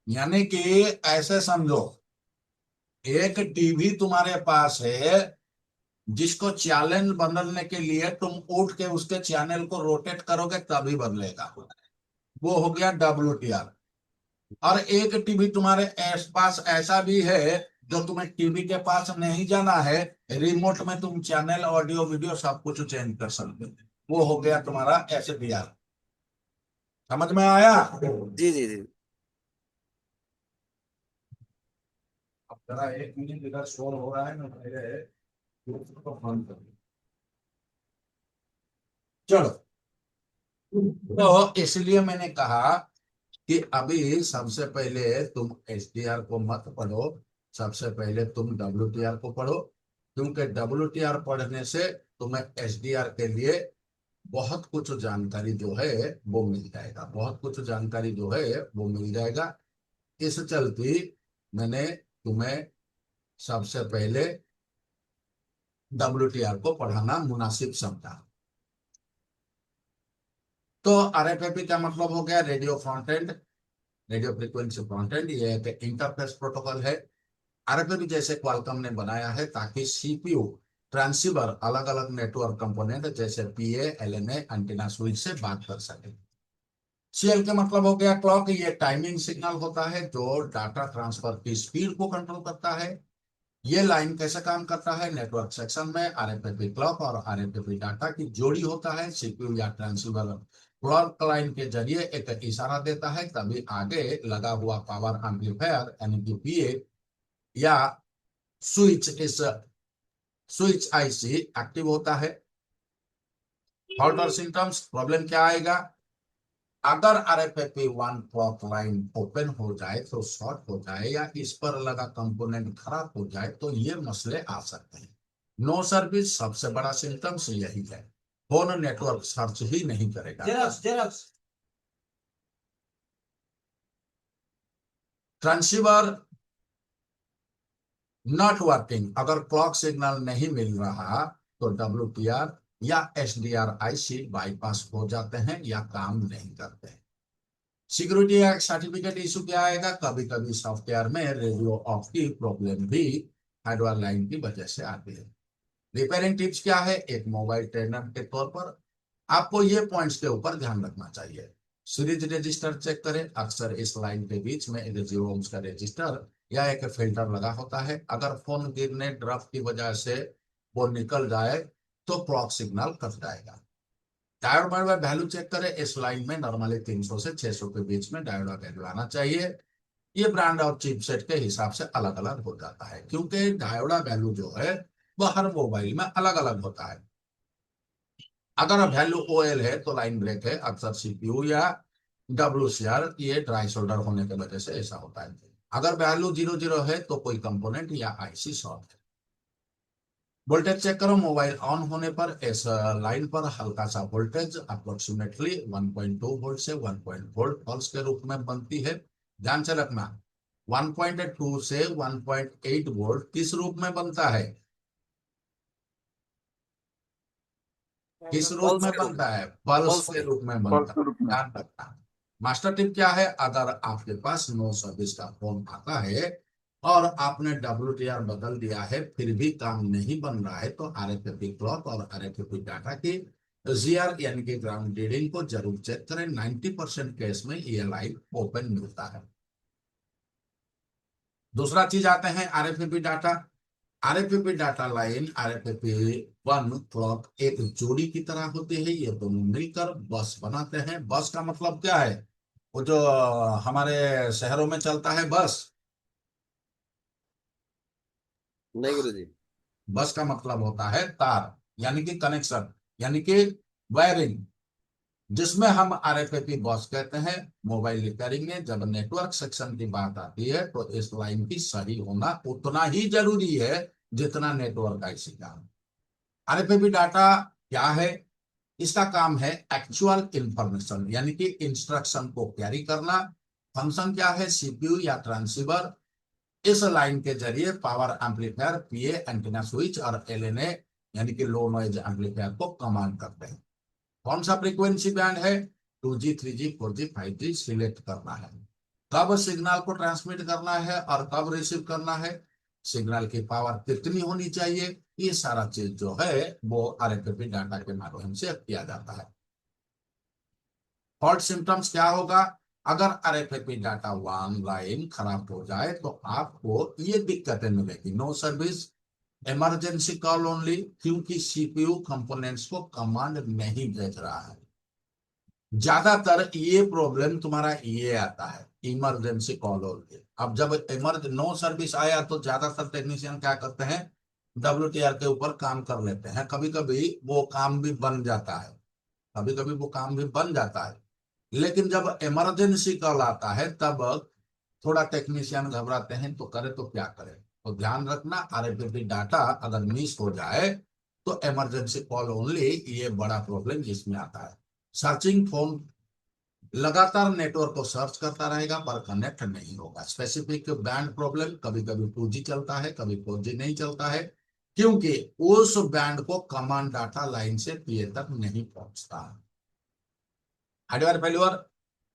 यानी कि ऐसे समझो, एक टीवी तुम्हारे पास है, जिसको चैनल बदलने के लिए तुम उठ के उसके चैनल को रोटेट करोगे तभी बदलेगा। वो हो गया WTR। और एक टीवी तुम्हारे पास ऐसा भी है जो तुम्हें टीवी के पास नहीं जाना है, रिमोट में तुम चैनल, ऑडियो, वीडियो सब कुछ चेंज कर सकते हो। वो हो गया तुम्हारा SDR। समझ में आया? जी जी जी अब जरा 1 मिनट, इधर शोर हो रहा है ना मेरे, तो बंद कर। चलो, तो इसलिए मैंने कहा कि अभी सबसे पहले तुम SDR को मत पढ़ो, सबसे पहले तुम WTR को पढ़ो, क्योंकि WTR पढ़ने से तुम्हें SDR के लिए बहुत कुछ जानकारी जो है वो मिल जाएगा, बहुत कुछ जानकारी जो है वो मिल जाएगा। इस चलते मैंने तुम्हें सबसे पहले WTR को पढ़ाना मुनासिब समझा। तो RFIP का मतलब हो गया radio front end, radio frequency front end, ये एक इंटरफेस प्रोटोकॉल है। RFIP जैसे क्वालकॉम ने बनाया है ताकि CPU ट्रांसीवर अलग अलग नेटवर्क कंपोनेंट जैसे PA, LNA, एंटीना स्विच से बात कर सके। CL का मतलब हो गया क्लॉक, ये टाइमिंग सिग्नल होता है जो डाटा ट्रांसफर की स्पीड को कंट्रोल करता है। ये लाइन कैसे काम करता है, नेटवर्क सेक्शन में RFIP क्लॉक और RFIP डाटा की जोड़ी होता है। CPU या ट्रांसीवर क्लॉक लाइन के जरिए एक इशारा देता है, तभी आगे लगा हुआ पावर एम्पलीफायर यानी कि PA या स्विच, इस स्विच IC एक्टिव होता है। फॉल्ट और सिम्टम्स, प्रॉब्लम क्या आएगा, अगर RFIP1 क्लॉक लाइन ओपन हो जाए तो शॉर्ट हो जाए या इस पर लगा कंपोनेंट खराब हो जाए तो ये मसले आ सकते हैं। नो सर्विस, सबसे बड़ा सिम्टम्स यही है, फोन नेटवर्क सर्च ही नहीं करेगा। ट्रांसीवर नॉट वर्किंग, अगर क्लॉक सिग्नल नहीं मिल रहा तो WTR या SDR IC बाईपास हो जाते हैं या काम नहीं करते। सिक्योरिटी एक्ट सर्टिफिकेट इशू क्या आएगा, कभी कभी सॉफ्टवेयर में रेडियो ऑफ की प्रॉब्लम भी हार्डवेयर लाइन की वजह से आती है। रिपेयरिंग टिप्स क्या है, एक मोबाइल ट्रेनर के तौर पर आपको ये पॉइंट्स के ऊपर ध्यान रखना चाहिए। सीरीज रजिस्टर चेक करें, अक्सर इस लाइन के बीच में एक 0 ohms का रजिस्टर या एक फिल्टर लगा होता है। अगर फोन गिरने ड्रॉप की वजह से वो निकल जाए तो क्लॉक सिग्नल कट जाएगा। डायोड में वैल्यू चेक करें, इस लाइन में नॉर्मली 300 से 600 के बीच में डायोड वैल्यू आना चाहिए। ये ब्रांड और चिपसेट के हिसाब से अलग अलग हो जाता है, क्योंकि डायोड वैल्यू जो है वो हर मोबाइल में अलग अलग होता है। अगर वैल्यू OL है तो लाइन ब्रेक है, अक्सर CPU या WCR ये ड्राई सोल्डर होने की वजह से ऐसा होता है। अगर वैल्यू 00 है तो कोई कंपोनेंट या IC शॉर्ट है। वोल्टेज चेक करो, मोबाइल ऑन होने पर इस लाइन पर हल्का सा वोल्टेज अप्रोक्सीमेटली 1.2 वोल्ट से 1.4 पल्स के रूप में बनती है। ध्यान से रखना, 1.2 से 1.8 वोल्ट किस रूप में बनता है, किस रूप पल्स में के रूप बनता में, है, पल्स पल्स के के। रूप में पल्स बनता के है। रूप में। ध्यान रखना। मास्टर टिप क्या है, अगर आपके पास नो सर्विस का फोन आता है और आपने WTR बदल दिया है फिर भी काम नहीं बन रहा है तो RFIP क्लॉक और RFIP डाटा की GR यानी कि ग्राउंड रीडिंग को जरूर चेक करें। 90% केस में ये लाइन ओपन मिलता है। दूसरा चीज आते हैं RFIP data. RFIP data line RFIP1 clock एक जोड़ी की तरह होती है, ये दोनों मिलकर बस बनाते हैं। बस का मतलब क्या है, वो जो हमारे शहरों में चलता है बस, नहीं गुरुजी। बस का मतलब होता है तार, यानी कि कनेक्शन, यानी कि वायरिंग, जिसमें हम RFIP बस कहते हैं। मोबाइल रिपेयरिंग में जब नेटवर्क सेक्शन की बात आती है तो इस लाइन की सही होना उतना ही जरूरी है जितना नेटवर्क IC का। RFIP डाटा क्या है, इसका काम है एक्चुअल इंफॉर्मेशन यानी कि इंस्ट्रक्शन को कैरी करना। फंक्शन क्या है, CPU या ट्रांसीवर इस लाइन के जरिए power amplifier PA, antenna switch और LNA यानी कि लो नॉइज एम्पलीफायर को कमांड करते हैं। कौन सा फ्रीक्वेंसी बैंड है, 2G, 3G, 4G, 5G select करना है। कब सिग्नल को ट्रांसमिट करना है और कब रिसीव करना है, सिग्नल की पावर कितनी होनी चाहिए, ये सारा चीज जो है वो RFIP डाटा के माध्यम से किया जाता है। फॉल्ट सिम्टम्स क्या होगा, अगर RFIP डाटा वन लाइन खराब हो जाए तो आपको ये दिक्कतें मिलेगी। No service, emergency call only, क्योंकि CPU कंपोनेंट्स को कमांड नहीं भेज रहा है। ज्यादातर ये प्रॉब्लम तुम्हारा ये आता है, इमरजेंसी कॉल ओनली। अब जब नो सर्विस आया तो ज्यादातर टेक्नीशियन क्या करते हैं, WTR के ऊपर काम कर लेते हैं। कभी कभी वो काम भी बन जाता है, कभी कभी वो काम भी बन जाता है, लेकिन जब इमरजेंसी कॉल आता है तब थोड़ा टेक्नीशियन घबराते हैं। तो करे तो क्या करें, तो ध्यान रखना RFIP डाटा अगर मिस हो जाए तो इमरजेंसी कॉल ओनली, ये बड़ा प्रॉब्लम इसमें आता है। सर्चिंग फोन लगातार नेटवर्क को सर्च करता रहेगा पर कनेक्ट नहीं होगा। स्पेसिफिक बैंड प्रॉब्लम, कभी कभी 2G चलता है, कभी 4G नहीं चलता है, क्योंकि उस बैंड को कमांड डाटा लाइन से पीए तक नहीं पहुंचता। हार्डवेयर फेल्यूर,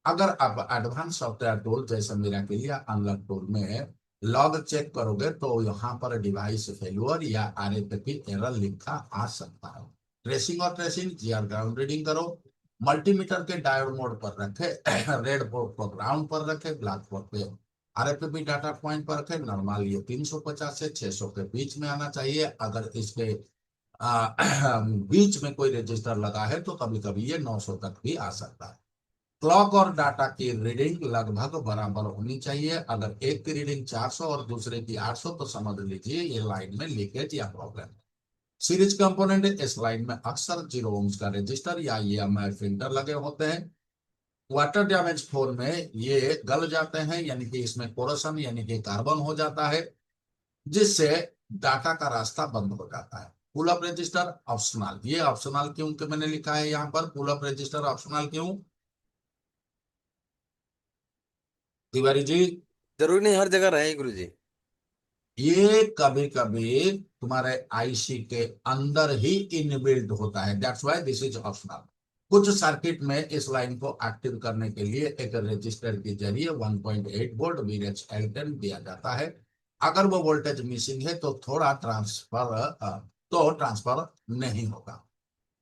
अगर आप एडवांस सॉफ्टवेयर टूल जैसे मेरा के लिए अनलॉक टूल में लॉग चेक करोगे तो यहाँ पर डिवाइस फेल्यूर या आरएपी एरर लिखा आ सकता है। ट्रेसिंग और ट्रेसिंग, जीआर ग्राउंड रीडिंग करो, मल्टीमीटर के डायोड मोड पर रखे, रेड पोर्ट को ग्राउंड पर रखे, ब्लैक पोर्ट पे आरएपी डाटा पॉइंट पर रखे। नॉर्मल ये 350 से 600 के बीच में आना चाहिए। अगर इसके बीच में कोई रजिस्टर लगा है तो कभी कभी ये 900 तक भी आ सकता है। क्लॉक और डाटा की रीडिंग लगभग बराबर होनी चाहिए। अगर एक की रीडिंग 400 और दूसरे की 800 तो समझ लीजिए ये लाइन में लीकेज या प्रॉब्लम। सीरीज कंपोनेंट, इस लाइन में अक्सर 0 ohms का रजिस्टर या EMI फिल्टर लगे होते हैं। वाटर डैमेज फोन में ये गल जाते हैं, यानी कि इसमें कोरोशन यानी कि कार्बन हो जाता है, जिससे डाटा का रास्ता बंद हो जाता है। पुल अप रजिस्टर ऑप्शनल, ये ऑप्शनल क्यों कि मैंने लिखा है यहाँ पर पुल अप रजिस्टर ऑप्शनल क्यों, तिवारी जी? जरूरी नहीं हर जगह रहे गुरु जी। ये कभी कभी तुम्हारे आईसी के अंदर ही इनबिल्ट होता है, that's why this is optional. कुछ सर्किट में इस लाइन को एक्टिव करने के लिए एक रजिस्टर के जरिए 1.8 वोल्ट VHL10 दिया जाता है। अगर वो वोल्टेज मिसिंग है तो ट्रांसफर नहीं होगा।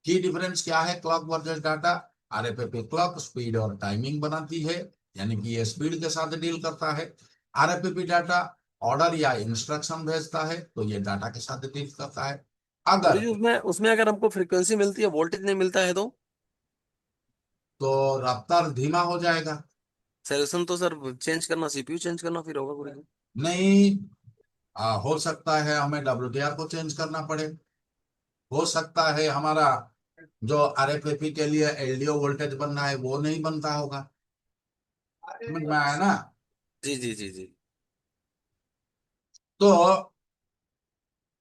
की डिफरेंस क्या है clock versus data? RFP clock speed और टाइमिंग बनाती है, यानी कि ये स्पीड के साथ डील करता है। आरएफपी डाटा ऑर्डर या इंस्ट्रक्शन भेजता है, तो ये डाटा के साथ डील करता है। गुरु अगर जी उसमें उसमें अगर हमको फ्रीक्वेंसी मिलती है वोल्टेज नहीं मिलता है तो रफ्तार धीमा हो जाएगा। सोल्यूशन तो सर चेंज करना, सीपीयू चेंज करना फिर होगा गुरु जी। नहीं, हो सकता है हमें WTR को चेंज करना पड़े। हो सकता है हमारा जो आरएफपी के लिए LDO वोल्टेज बनना है वो नहीं बनता होगा। समझ में आया ना? जी जी जी जी। तो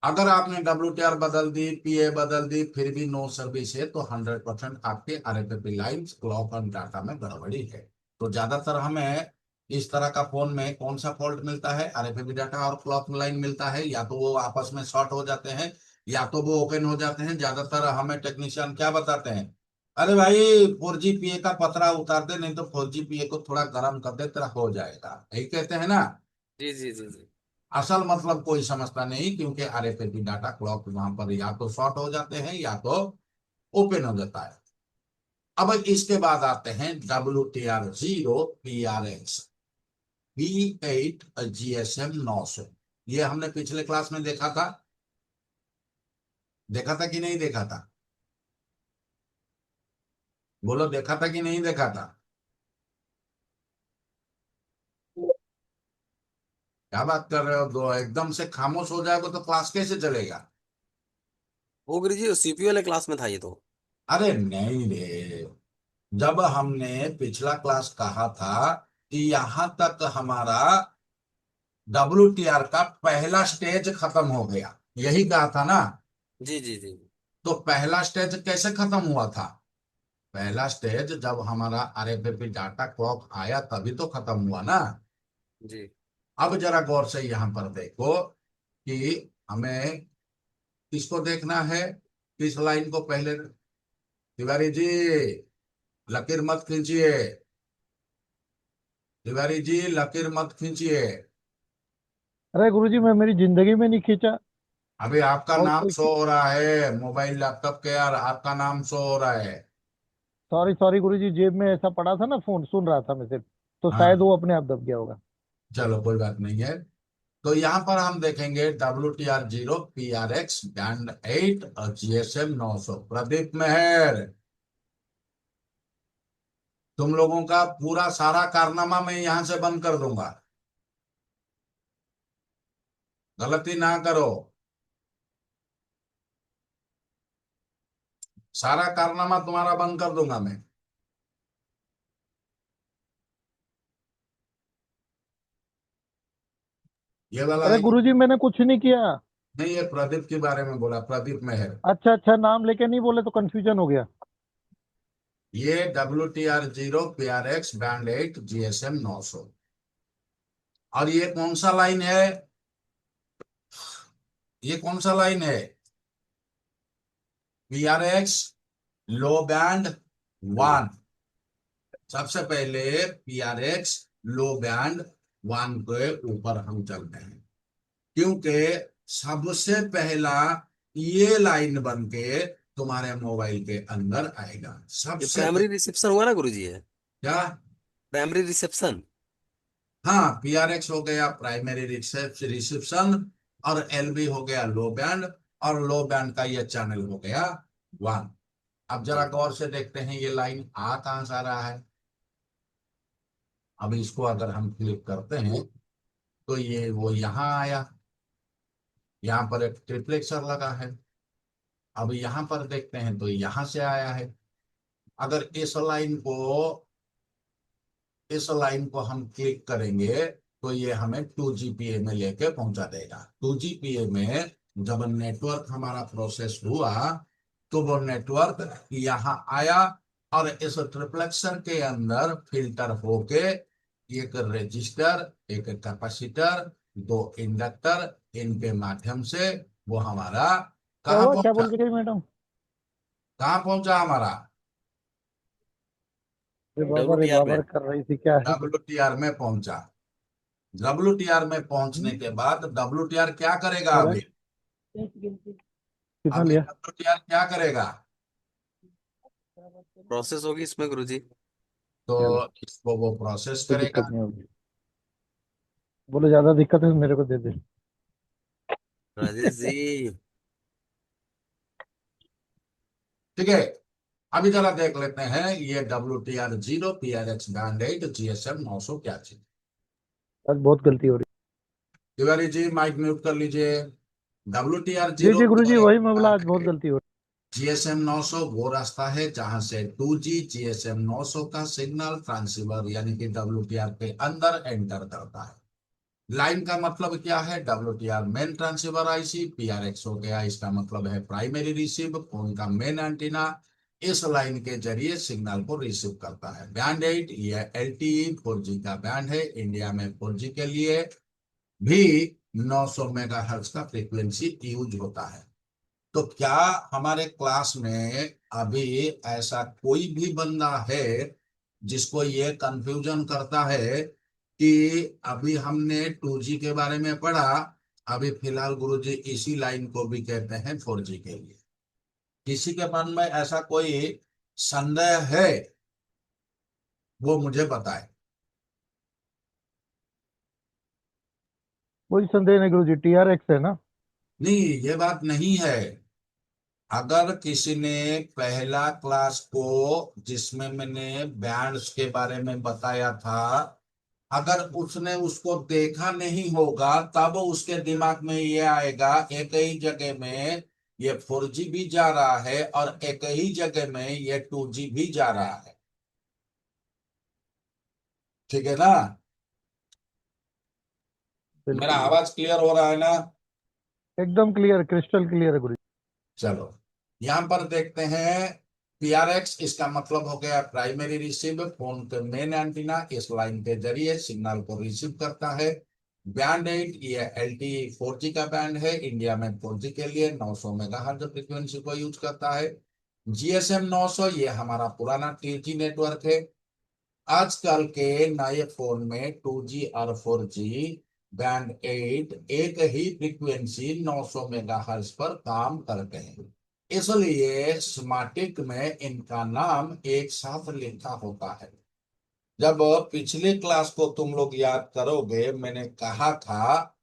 अगर आपने WTR बदल दी, पीए बदल दी, फिर भी नो सर्विस है, तो 100% आपके आरएफपी लाइन क्लॉक और डाटा में गड़बड़ी है। तो ज्यादातर हमें इस तरह का फोन में कौन सा फॉल्ट मिलता है? आरएफपी डाटा और क्लॉक लाइन मिलता है, या तो वो आपस में शॉर्ट हो जाते हैं या तो वो ओपन हो जाते हैं। ज्यादातर हमें टेक्नीशियन क्या बताते हैं, अरे भाई 4G पीए का पतरा उतार दे, नहीं तो 4G पीए को थोड़ा गर्म कर दे, तेरा हो जाएगा, यही कहते हैं ना। जी जी जी जी। असल मतलब कोई समझता नहीं, क्योंकि आरएफआईडी डाटा क्लॉक वहां पर या तो शॉर्ट हो जाते हैं या तो ओपन हो जाता है। अब इसके बाद आते हैं WTR0 PRX B8 GSM 900। ये हमने पिछले क्लास में देखा था, देखा था कि नहीं देखा था? बोलो, देखा था कि नहीं देखा था? क्या बात कर रहे हो, दो एकदम से खामोश हो जाएगा तो क्लास कैसे चलेगा? वो गुरु जी सीपीयू वाले क्लास में था ये तो। अरे नहीं रे, जब हमने पिछला क्लास कहा था कि यहां तक हमारा WTR का पहला स्टेज खत्म हो गया, यही कहा था ना? जी जी जी तो पहला स्टेज कैसे खत्म हुआ था? पहला स्टेज जब हमारा आरएफपी डाटा क्लॉक आया तभी तो खत्म हुआ ना। जी। अब जरा गौर से यहां पर देखो कि हमें किसको देखना है, किस लाइन को पहले। तिवारी जी, लकीर मत खींचिए, तिवारी जी लकीर मत खींचिए। अरे गुरुजी मैं मेरी जिंदगी में नहीं खींचा। अभी आपका और नाम कोई शो हो रहा है मोबाइल लैपटॉप के यार, आपका नाम शो हो रहा है। सॉरी सॉरी गुरुजी, जेब में ऐसा पड़ा था ना, फोन सुन रहा था मैं सिर्फ, तो शायद हाँ, वो अपने आप दब गया होगा। चलो कोई बात नहीं है। तो यहाँ पर हम देखेंगे WTR0 PRX बैंड 8 और GSM 900। प्रदीप मेहर, तुम लोगों का पूरा सारा कारनामा मैं यहाँ से बंद कर दूंगा, गलती ना करो। सारा कारनामा तुम्हारा बंद कर दूंगा मैं। ये वाला अरे है। गुरुजी मैंने कुछ नहीं किया। नहीं, ये प्रदीप के बारे में बोला, प्रदीप मेहर। अच्छा अच्छा, नाम लेके नहीं बोले तो कंफ्यूजन हो गया। ये WTR 0 PRX बैंड 8 GSM 900। और ये कौन सा लाइन है? ये कौन सा लाइन है? PRX लो बैंड 1। सबसे पहले PRX लो बैंड 1 के ऊपर हम चलते हैं, क्योंकि सबसे पहला ये लाइन बन के तुम्हारे मोबाइल के अंदर आएगा ये सबसे प्राइमरी पहले। रिसेप्शन हुआ ना गुरुजी, ये क्या? Primary reception. हाँ, PRX हो गया प्राइमरी रिसेप्शन, और LB हो गया लो बैंड, और लो बैंड का ये चैनल हो गया 1। अब जरा जी। गौर से देखते हैं ये लाइन आ कहां से आ रहा है। अब इसको अगर हम क्लिक करते हैं तो ये वो यहाँ आया, यहाँ पर एक ट्रिप्लेक्सर लगा है। अब यहाँ पर देखते हैं तो यहाँ से आया है। अगर इस लाइन को हम क्लिक करेंगे तो ये हमें 2GPA में लेके पहुंचा देगा। 2GPA में जब नेटवर्क हमारा प्रोसेस हुआ तो वो नेटवर्क यहाँ आया, और इस ट्रिप्लेक्सर के अंदर फिल्टर होके एक रजिस्टर, एक कैपेसिटर, 2 इंडक्टर, इनके माध्यम से वो हमारा क्या कहाँ हुआ, क्या पहुंचा? बोल के गई मैडम? कहाँ पहुंचा हमारा? डब्ल्यू टी आर में। रिवाबर कर रही थी क्या है? WTR में पहुंचा। WTR में पहुंचने के बाद WTR क्या करेगा हो रहा अभी? है कितना अभी लिया? WTR क्या करेगा? प्रोसेस होगी इसमें गुरुजी। तो चलो, इसको वो प्रोसेस कोई करेगा। दिक्कत नहीं होगी। बोले ज्यादा दिक्कत है तो मेरे को दे दे। राजेश जी। ठीक है, अभी जरा देख लेते हैं ये WTR 0 PRX बैंड 8 GSM 900 क्या चीज। आज बहुत गलती हो रही तिवारी जी माइक म्यूट कर लीजिए। WTR जी 0 जी गुरु जी, वही मैं बोला, आज बहुत गलती हो GSM 900 वो रास्ता है जहां से 2G GSM 900 का सिग्नल ट्रांसीवर यानी कि WTR के अंदर एंटर करता है। लाइन का मतलब क्या है? WTR main transceiver IC, PRX हो गया, इसका मतलब है प्राइमरी रिसीव, फोन का मेन एंटीना इस लाइन के जरिए सिग्नल को रिसीव करता है। बैंड 8 ये LTE 4G का बैंड है। इंडिया में 4G के लिए भी 900 मेगाहर्ट्ज का फ्रीक्वेंसी यूज होता है। तो क्या हमारे क्लास में अभी ऐसा कोई भी बंदा है जिसको ये कंफ्यूजन करता है कि अभी हमने 2G के बारे में पढ़ा, अभी फिलहाल गुरुजी इसी लाइन को भी कहते हैं 4G के लिए? किसी के मन में ऐसा कोई संदेह है? वो मुझे बताए। कोई संदेह नहीं गुरु जी, TRX है ना? नहीं, ये बात नहीं है। अगर किसी ने पहला क्लास को जिसमें मैंने बैंड्स के बारे में बताया था, अगर उसने उसको देखा नहीं होगा तब उसके दिमाग में ये आएगा एक ही जगह में ये 4G भी जा रहा है और एक ही जगह में ये 2G भी जा रहा है। ठीक है ना? मेरा बिल्कुल आवाज क्लियर हो रहा है ना? एकदम क्लियर, क्रिस्टल क्लियर है गुरु जी। चलो, यहां पर देखते हैं। PRX इसका मतलब हो गया प्राइमरी रिसीव, फोन के मेन एंटीना इस लाइन के जरिए सिग्नल को रिसीव करता है। बैंड 8 ये LTE 4G का बैंड है। इंडिया में 4G के लिए 900 मेगाहर्ट्ज फ्रीक्वेंसी को यूज करता है। GSM 900 ये हमारा पुराना 3G नेटवर्क है। आजकल के नए फोन में 2G और 4G बैंड 8 एक ही फ्रीक्वेंसी 900 मेगाहर्ट्ज पर काम करते हैं, इसलिए स्मार्टिक में इनका नाम एक साथ लिखा होता है। जब पिछली क्लास को तुम लोग याद करोगे, मैंने कहा था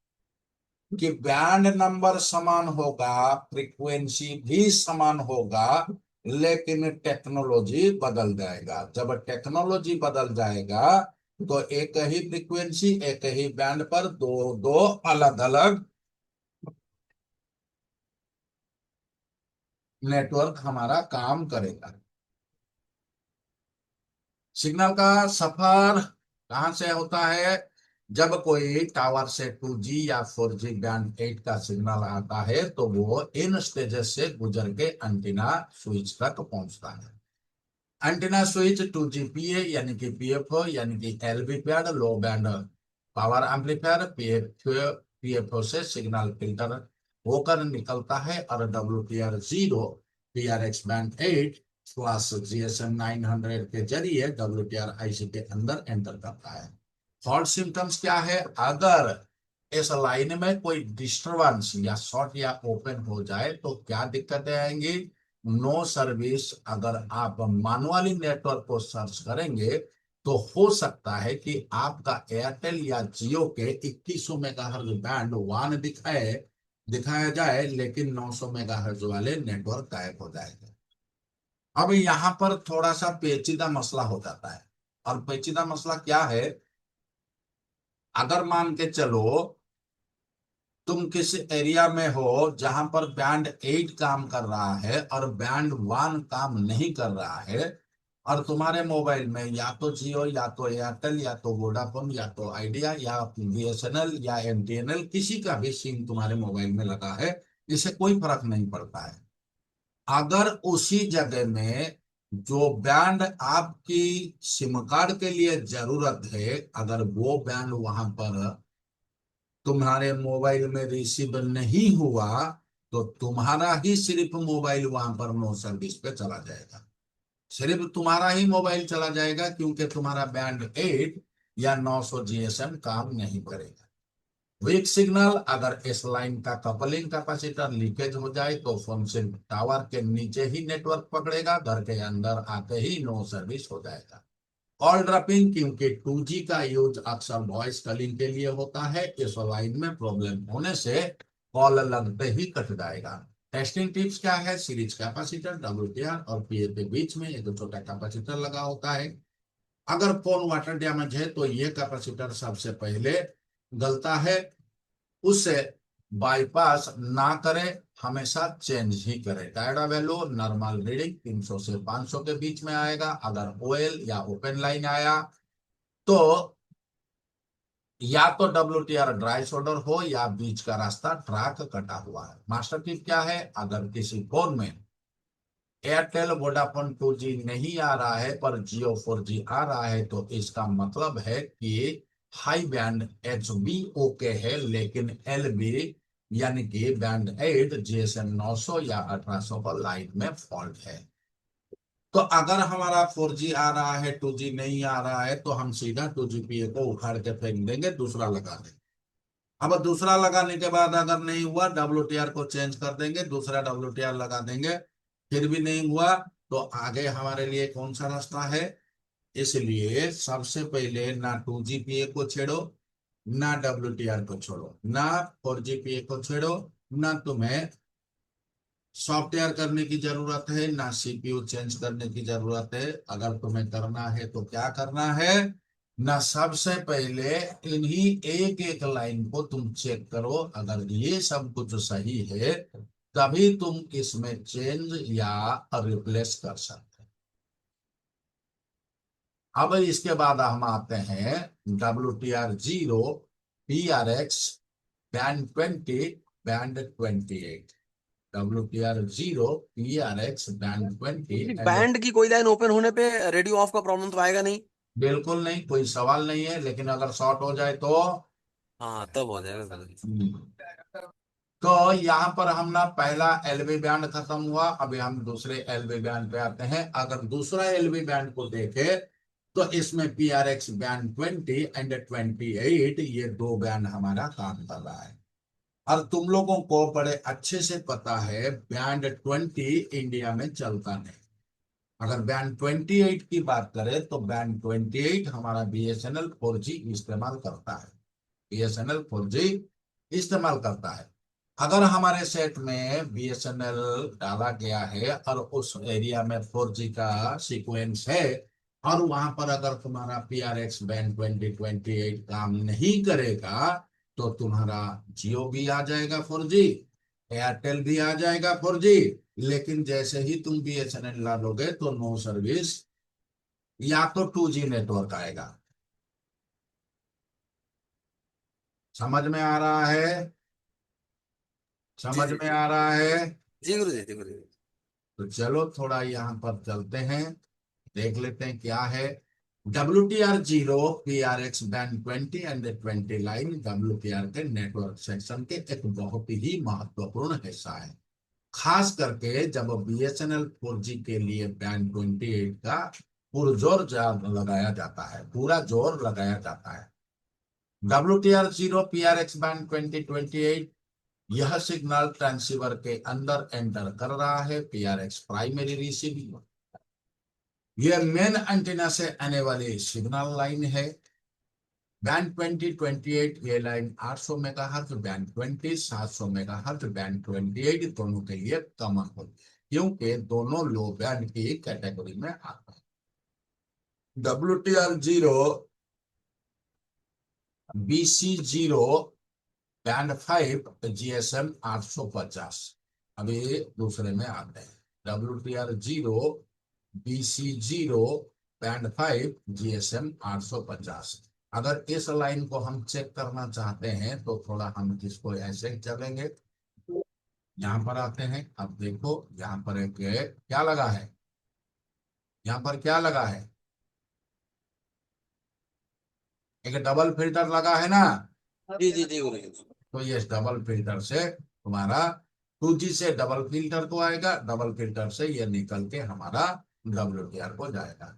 कि बैंड नंबर समान होगा, फ्रीक्वेंसी भी समान होगा, लेकिन टेक्नोलॉजी बदल जाएगा। जब टेक्नोलॉजी बदल जाएगा तो एक ही फ्रीक्वेंसी एक ही बैंड पर दो दो अलग अलग नेटवर्क हमारा काम करेगा। सिग्नल का सफर कहां से होता है? जब कोई टावर से 2G या 4G बैंड 8 का सिग्नल आता है तो वो इन स्टेजेस से गुजर के एंटीना स्विच तक पहुंचता है। एंटीना स्विच 2GPA यानी कि PFO यानी कि LV पैड लो बैंड पावर एम्पलीफायर PFO से सिग्नल फिल्टर होकर निकलता है और WTR0 PRX band 8 plus GSM 900 के जरिए WTR IC के अंदर एंटर करता है। फॉल्ट सिम्टम्स क्या है? अगर इस लाइन में कोई डिस्टरबेंस या शॉर्ट या ओपन हो जाए तो क्या दिक्कतें आएंगी? No service. अगर आप मैनुअली नेटवर्क को सर्च करेंगे तो हो सकता है कि आपका एयरटेल या जियो के 2100 मेगाहर्ट्ज बैंड 1 दिखाया जाए, लेकिन 900 मेगाहर्ट्ज वाले नेटवर्क गायब हो जाएगा। अब यहाँ पर थोड़ा सा पेचीदा मसला हो जाता है। और पेचीदा मसला क्या है? अगर मान के चलो तुम किस एरिया में हो जहां पर बैंड 8 काम कर रहा है और बैंड 1 काम नहीं कर रहा है, और तुम्हारे मोबाइल में या तो जियो या तो एयरटेल या तो वोडाफोन या तो आइडिया या BSNL या MTNL, किसी का भी सिम तुम्हारे मोबाइल में लगा है, इससे कोई फर्क नहीं पड़ता है। अगर उसी जगह में जो बैंड आपकी सिम कार्ड के लिए जरूरत है, अगर वो बैंड वहां पर तुम्हारे मोबाइल में रिसीव नहीं हुआ तो तुम्हारा ही सिर्फ मोबाइल वहां पर नो सर्विस पे चला जाएगा। सिर्फ तुम्हारा ही मोबाइल चला जाएगा, क्योंकि तुम्हारा बैंड 8 या 900 GSM काम नहीं करेगा। Weak signal. अगर इस लाइन का कपलिंग कैपेसिटर लीकेज हो जाए तो फोन से टावर के नीचे ही नेटवर्क पकड़ेगा, घर के अंदर आते ही नो सर्विस हो जाएगा। कॉल ड्रॉपिंग, क्योंकि 2G का यूज अक्सर वॉइस कॉलिंग के लिए होता है, इस लाइन में प्रॉब्लम होने से कॉल लगते ही कट जाएगा। टेस्टिंग टिप्स क्या है? सीरीज कैपेसिटर WTR और PA के बीच में एक छोटा कैपेसिटर लगा होता है। अगर फोन वाटर डैमेज है तो ये कैपेसिटर सबसे पहले गलता है, उससे बाईपास ना करें, हमेशा चेंज ही करें। टायर्डा वैल्यू नॉर्मल रीडिंग 300 से 500 के बीच में आएगा। अगर OL या ओपन लाइन आया तो या तो WTR ड्राई शोल्डर हो या बीच का रास्ता ट्रैक कटा हुआ है। मास्टर टिप क्या है? अगर किसी फोन में एयरटेल वोडाफोन 2G नहीं आ रहा है पर जियो 4G आ रहा है तो इसका मतलब है कि हाई बैंड HB ओके है, लेकिन LB यानी कि बैंड 8 GSM 900 या 1800 पर लाइन में फॉल्ट है। तो अगर हमारा 4G आ रहा है 2G नहीं आ रहा है तो हम सीधा 2GPA को उखाड़ के फेंक देंगे, दूसरा लगा देंगे। अब दूसरा लगाने के बाद अगर नहीं हुआ WTR को चेंज कर देंगे, दूसरा WTR लगा देंगे, फिर भी नहीं हुआ तो आगे हमारे लिए कौन सा रास्ता है? इसलिए सबसे पहले ना 2GPA को छेड़ो, ना WTR को छोड़ो, ना 4GPA को छेड़ो, ना तुम्हें सॉफ्टवेयर करने की जरूरत है, ना CPU चेंज करने की जरूरत है। अगर तुम्हें करना है तो क्या करना है? ना सबसे पहले इन्हीं एक एक लाइन को तुम चेक करो। अगर ये सब कुछ सही है तभी तुम इसमें चेंज या रिप्लेस कर सकते हैं। अब इसके बाद हम आते हैं WTR0 PRX band 20 band 28। WTR0 PRX band 20 band की कोई लाइन ओपन होने पे रेडियो ऑफ का प्रॉब्लम तो आएगा नहीं? बिल्कुल नहीं, कोई सवाल नहीं है, लेकिन अगर शॉर्ट हो जाए तो हाँ, तब हो जाएगा। तो यहाँ पर हम ना पहला LV बैंड खत्म हुआ, अभी हम दूसरे LV बैंड पे आते हैं। अगर दूसरा LV बैंड को देखे तो इसमें PRX बैंड 20 एंड 28 ये दो बैंड हमारा काम कर रहा है। और तुम लोगों को बड़े अच्छे से पता है बैंड 20 इंडिया में चलता नहीं। अगर बैंड 28 की बात करें तो बैंड 28 हमारा BSNL 4G इस्तेमाल करता है। BSNL 4G इस्तेमाल करता है। अगर हमारे सेट में BSNL डाला गया है और उस एरिया में 4G का सीक्वेंस है और वहां पर अगर तुम्हारा PRX बैंड 2028 काम नहीं करेगा तो तुम्हारा जियो भी आ जाएगा 4G, एयरटेल भी आ जाएगा 4G, लेकिन जैसे ही तुम BSNL डालोगे तो नो सर्विस या तो 2G नेटवर्क आएगा। समझ में आ रहा है? जी समझ जी में आ रहा है? जी गुरु जी, गुरु जी। तो चलो थोड़ा यहाँ पर चलते हैं, देख लेते हैं क्या है। WTR0 PRX band 20 and 20 line WTR के नेटवर्क सेक्शन के एक बहुत ही महत्वपूर्ण हिस्सा है, खास करके जब BSNL 4G के लिए बैंड 28 का पुरजोर लगाया जाता है, पूरा जोर लगाया जाता है। WTR0 PRX बैंड 2028 यह सिग्नल ट्रांसीवर के अंदर एंटर कर रहा है। PRX प्राइमरी रिसीविंग, यह मेन एंटीना से आने वाली सिग्नल लाइन है। बैंड 2028 ये line 800 megahertz, band 20 700 megahertz, band 28 दोनों के लिए कॉमन होती है, क्योंकि दोनों लो बैंड की कैटेगरी में आते हैं। WTR0 BC0 बैंड 5 GSM 850, अभी दूसरे में आते हैं। WTR0 BC0 band 5 GSM 850। अगर इस लाइन को हम चेक करना चाहते हैं तो थोड़ा हम इसको ऐसे चलेंगे, यहाँ पर आते हैं। अब देखो यहाँ पर एक क्या लगा है, यहाँ पर क्या लगा है, एक डबल फिल्टर लगा है ना। जी जी जी गुरु जी। तो ये डबल फिल्टर से तुम्हारा 2G से डबल फिल्टर को आएगा, डबल फिल्टर से ये निकल के हमारा WTR को जाएगा।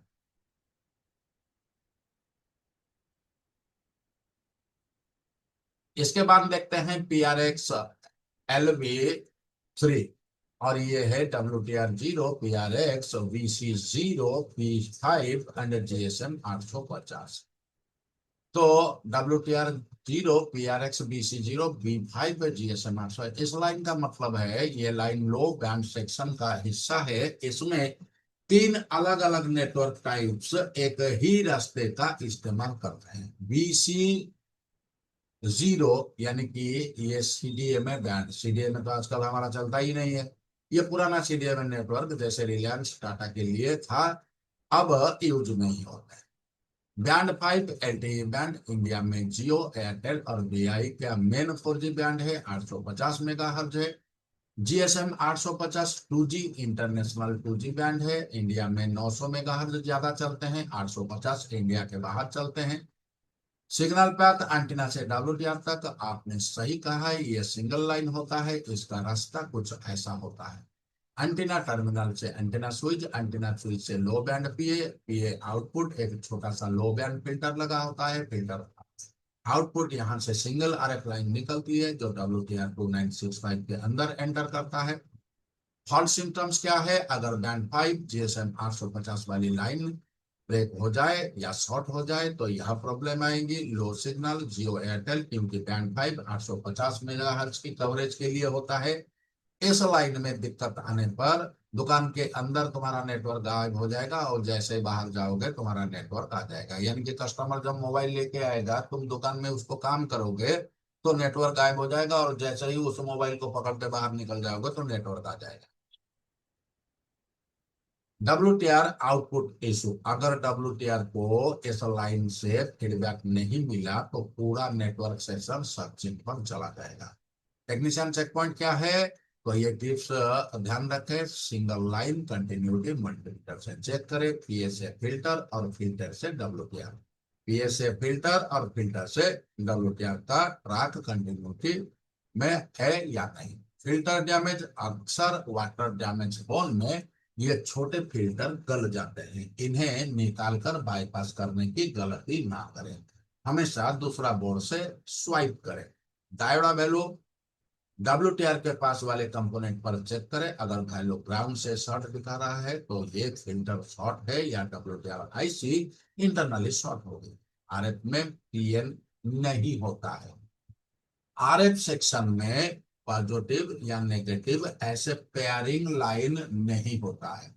इसके बाद देखते हैं PRX LV3, और ये है WTR0 PRX VC0 P5 and GSM 850। तो WTR0 PRX BC0 B5 GSM 800, इस लाइन का मतलब है ये लाइन लो बैंड सेक्शन का हिस्सा है। इसमें तीन अलग अलग नेटवर्क टाइप्स एक ही रास्ते का इस्तेमाल करते हैं। BC0 यानी कि ये CDMA बैंड, CDMA तो आजकल हमारा चलता ही नहीं है, ये पुराना CDMA नेटवर्क जैसे रिलायंस टाटा के लिए था, अब यूज नहीं होता है। बैंड 5 LTE बैंड इंडिया में जियो, एयरटेल और VI का मेन 4G बैंड है, 850 मेगाहर्ट्ज है। GSM 850 2G international 2G band है, इंडिया में 900 मेगाहर्ट्ज ज्यादा चलते हैं, 850 इंडिया के बाहर चलते हैं। सिग्नल पैथ एंटीना से WTR तक, आपने सही कहा है, ये सिंगल लाइन होता है, इसका रास्ता कुछ ऐसा होता है। एंटीना टर्मिनल से एंटीना स्विच, एंटीना स्विच से लो बैंड PA आउटपुट, एक छोटा सा लो बैंड फिल्टर लगा होता है, फिल्टर आउटपुट यहाँ से सिंगल RF लाइन निकलती है जो WTR 2965 के अंदर एंटर करता है। फॉल्ट सिम्टम्स क्या है, अगर बैंड 5 GSM 850 वाली लाइन ब्रेक हो जाए या शॉर्ट हो जाए तो यह प्रॉब्लम आएगी। लो सिग्नल जियो एयरटेल, क्योंकि बैंड 5 850 मेगाहर्ट्ज की कवरेज के लिए होता है। इस लाइन में दिक्कत आने पर दुकान के अंदर तुम्हारा नेटवर्क गायब हो जाएगा और जैसे ही बाहर जाओगे तुम्हारा नेटवर्क आ जाएगा। यानी कि कस्टमर जब मोबाइल लेके आएगा, तुम दुकान में उसको काम करोगे तो नेटवर्क गायब हो जाएगा, और जैसे ही उस मोबाइल को पकड़ के बाहर निकल जाओगे तो नेटवर्क आ जाएगा। WTR आउटपुट इशू, अगर WTR को इस लाइन से फीडबैक नहीं मिला तो पूरा नेटवर्क सेशन सर्चिंग पर चला जाएगा। टेक्नीशियन चेक पॉइंट क्या है, तो ये टिप्स ध्यान रखें। सिंगल लाइन कंटिन्यूटी मल्टीमीटर से चेक करें, PSA फिल्टर और फिल्टर से WTR, PSA फिल्टर और फिल्टर से WTR का ट्रैक कंटिन्यूटी में है या नहीं। फिल्टर डैमेज, अक्सर वाटर डैमेज फोन में ये छोटे फिल्टर गल जाते हैं, इन्हें निकालकर बाईपास करने की गलती ना करें, हमेशा दूसरा बोर्ड से स्वाइप करें। डायोड वैल्यू WTR के पास वाले कंपोनेंट पर चेक करें, अगर वैल्यू ग्राउंड से शॉर्ट दिखा रहा है तो ये फिल्टर शॉर्ट है या WTR IC इंटरनली शॉर्ट होगी। RF में PN नहीं होता है। RF सेक्शन में पॉजिटिव या नेगेटिव ऐसे पेयरिंग लाइन नहीं होता है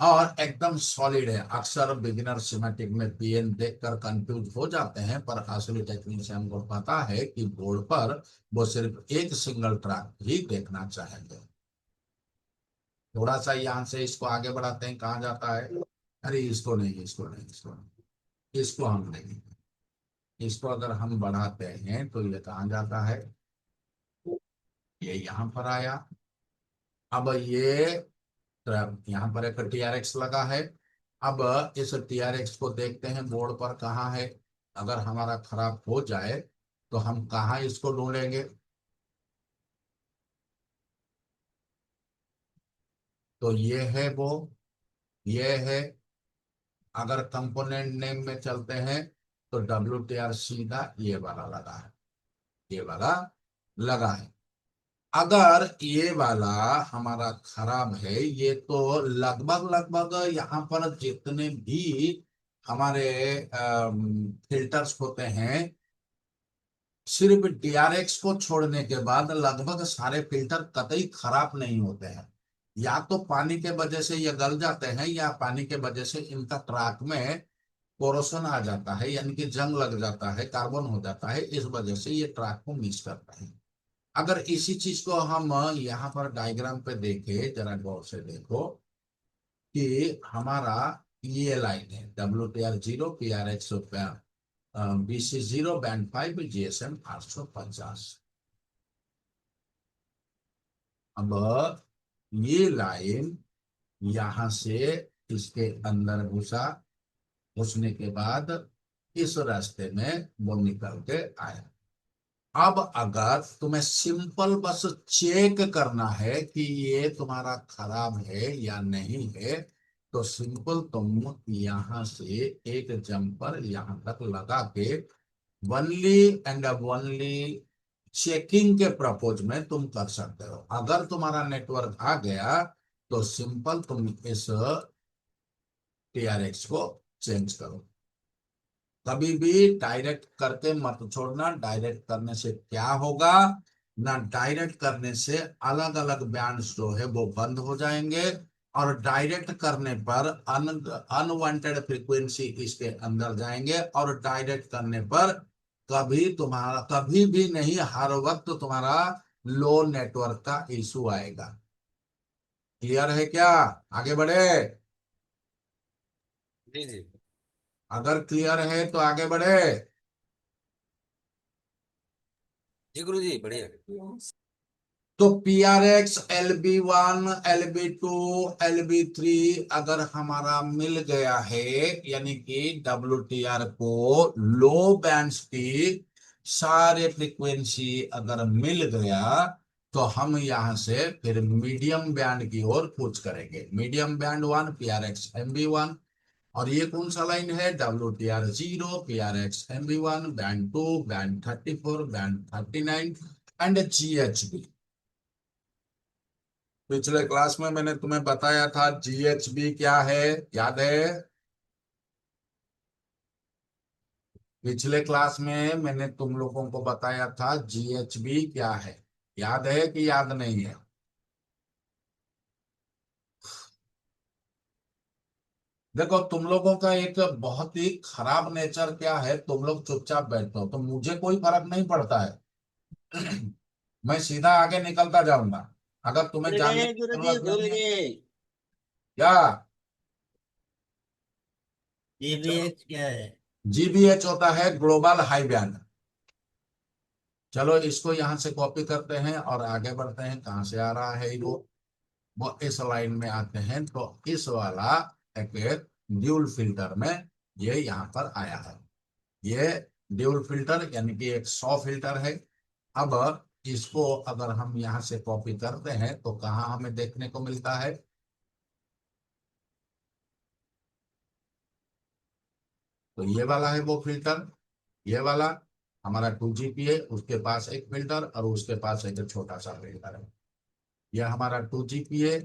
और एकदम सॉलिड है। अक्सर बिगिनर सिमेटिक में PN देखकर कंफ्यूज हो जाते हैं, पर असली टेक्नीशियन को पता है कि बोर्ड पर वो सिर्फ एक सिंगल ट्रैक ही देखना चाहेंगे। थोड़ा सा यहाँ से इसको आगे बढ़ाते हैं, कहाँ जाता है, अरे इसको नहीं, इसको नहीं, इसको नहीं, इसको हम नहीं। इसको अगर हम बढ़ाते हैं तो ये कहाँ जाता है, ये यहाँ पर आया। अब ये यहाँ पर एक TRX लगा है। अब इस TRX को देखते हैं बोर्ड पर कहाँ है। अगर हमारा खराब हो जाए तो हम कहाँ इसको ढूंढेंगे, तो ये है वो, ये है। अगर कंपोनेंट नेम में चलते हैं तो WTR सीधा ये वाला लगा है, ये वाला लगा है। अगर ये वाला हमारा खराब है, ये तो लगभग लगभग यहाँ पर जितने भी हमारे फिल्टर्स होते हैं, सिर्फ DRX को छोड़ने के बाद लगभग सारे फिल्टर कतई खराब नहीं होते हैं। या तो पानी के वजह से ये गल जाते हैं, या पानी के वजह से इनका ट्रैक में कोरोशन आ जाता है, यानी कि जंग लग जाता है, कार्बन हो जाता है, इस वजह से ये ट्रैक को मिस करता है। अगर इसी चीज को हम यहाँ पर डायग्राम पे देखें, जरा गौर से देखो कि हमारा ये लाइन है WTR 0, PRX BC0, band 5, GSM 850। अब ये लाइन यहां से इसके अंदर घुसने के बाद इस रास्ते में वो निकल के आया। अब अगर तुम्हें सिंपल बस चेक करना है कि ये तुम्हारा खराब है या नहीं है, तो सिंपल तुम यहां से एक जंपर यहां तक लगा के वनली एंड वनली चेकिंग के प्रपोज में तुम कर सकते हो। अगर तुम्हारा नेटवर्क आ गया तो सिंपल तुम इस TRX को चेंज करो। कभी भी डायरेक्ट करके मत छोड़ना। डायरेक्ट करने से क्या होगा ना, डायरेक्ट करने से अलग अलग बैंड्स जो है वो बंद हो जाएंगे, और डायरेक्ट करने पर अनवांटेड फ्रीक्वेंसी इसके अंदर जाएंगे, और डायरेक्ट करने पर कभी भी नहीं, हर वक्त तुम्हारा लो नेटवर्क का इशू आएगा। क्लियर है क्या? आगे बढ़े? जी जी। अगर क्लियर है तो आगे बढ़े। जी गुरु जी बढ़िया। तो PRX LB1, LB2, LB3 अगर हमारा मिल गया है, यानी कि WTR को लो बैंड्स की सारे फ्रीक्वेंसी अगर मिल गया, तो हम यहां से फिर मीडियम बैंड की ओर कूच करेंगे। Medium band 1, PRX MB1। और ये कौन सा लाइन है? WTR 0, PRX MB1, band 2, band 34, band 39 and GHB। पिछले क्लास में मैंने तुम्हें बताया था GHB क्या है, याद है? पिछले क्लास में मैंने तुम लोगों को बताया था GHB क्या है, याद है कि याद नहीं है? देखो, तुम लोगों का एक बहुत ही खराब नेचर क्या है, तुम लोग चुपचाप बैठते हो तो मुझे कोई फर्क नहीं पड़ता है। मैं सीधा आगे निकलता जाऊंगा। अगर तुम्हें भूल जानने गए की गुरु जी, जरूरत भूल नहीं है गए। क्या? GBH क्या है? GBH होता है ग्लोबल हाई बैंड। चलो इसको यहां से कॉपी करते हैं और आगे बढ़ते हैं। कहां से आ रहा है वो इस लाइन में आते हैं, तो इस वाला एक ड्यूल फिल्टर में ये यहाँ पर आया है। ये ड्यूल फिल्टर यानी कि एक 100 फिल्टर है। अब इसको अगर हम यहाँ से कॉपी करते हैं तो कहाँ हमें देखने को मिलता है? तो ये वाला है वो फिल्टर, ये वाला हमारा 2GP है, उसके पास एक फिल्टर और उसके पास एक छोटा सा फिल्टर है। यह हमारा 2GP है,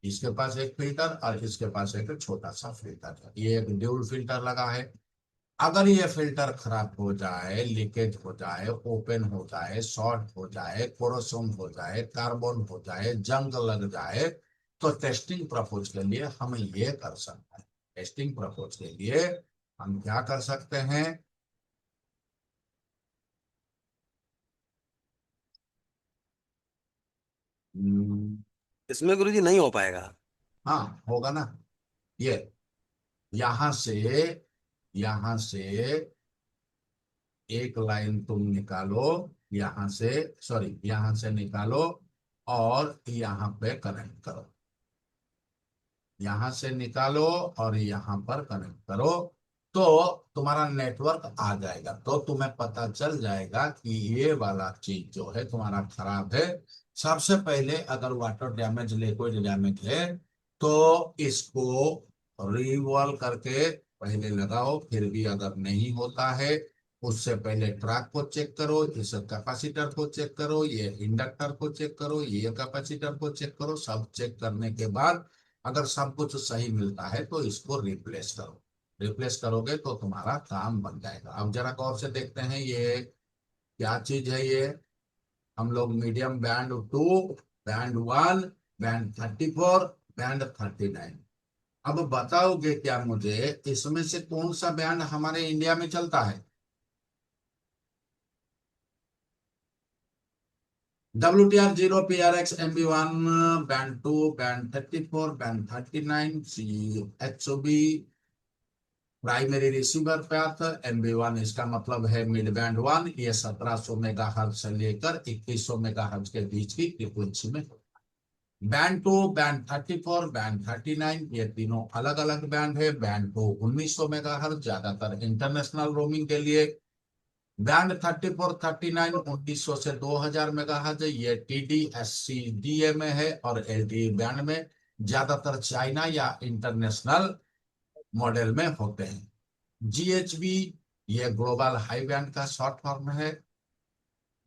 इसके पास एक फिल्टर और इसके पास एक छोटा सा फिल्टर है। ये एक ड्यूल फिल्टर लगा है। अगर ये फिल्टर खराब हो जाए, लीकेज हो जाए, ओपन हो जाए, शॉर्ट हो जाए, कोरोशन हो जाए, कार्बन हो जाए, जंग लग जाए, तो टेस्टिंग पर्पज के लिए हम ये कर सकते हैं। टेस्टिंग पर्पज के लिए हम क्या कर सकते हैं? हम्म, इसमें गुरु जी नहीं हो पाएगा। हाँ होगा ना। ये यहां से यहां से एक लाइन तुम निकालो यहां से, सॉरी यहां से निकालो और यहां पे कनेक्ट करो, यहां से निकालो और यहां पर कनेक्ट करो, तो तुम्हारा नेटवर्क आ जाएगा। तो तुम्हें पता चल जाएगा कि ये वाला चीज जो है तुम्हारा खराब है। सबसे पहले अगर वाटर डैमेज, लिक्विड डैमेज है, तो इसको रिवॉल्व करके पहले लगाओ। फिर भी अगर नहीं होता है, उससे पहले ट्रैक को चेक करो, इस कैपेसिटर को चेक करो, ये इंडक्टर को चेक करो, ये कैपेसिटर को चेक करो। सब चेक करने के बाद अगर सब कुछ सही मिलता है तो इसको रिप्लेस करो। रिप्लेस करोगे तो तुम्हारा काम बन जाएगा। अब जरा गौर से देखते हैं ये क्या चीज है। ये हम लोग medium band 2, band 1, band 34, band 39। अब बताओगे क्या मुझे, इसमें से कौन सा बैंड हमारे इंडिया में चलता है? WTR 0, PRX, MB1, band 2, band 34, band 39, HOB primary receiver path. MB1 इसका मतलब है मिड बैंड 1, ये 1700 मेगाहर्ट्ज से लेकर 2100 मेगाहर्ट्ज के बीच की फ्रीक्वेंसी में। बैंड 2, बैंड 34, बैंड 39, ये तीनों अलग अलग बैंड है। बैंड 2 1900 मेगाहर्ट्ज, ज्यादातर इंटरनेशनल रोमिंग के लिए। बैंड 34, 39 1900 से 2000 मेगाहर्ट्ज, ये TD-SCDA में है। और LTE बैंड में ज्यादातर चाइना या इंटरनेशनल मॉडल में होते हैं। GHB यह ग्लोबल हाई बैंड का शॉर्ट फॉर्म है।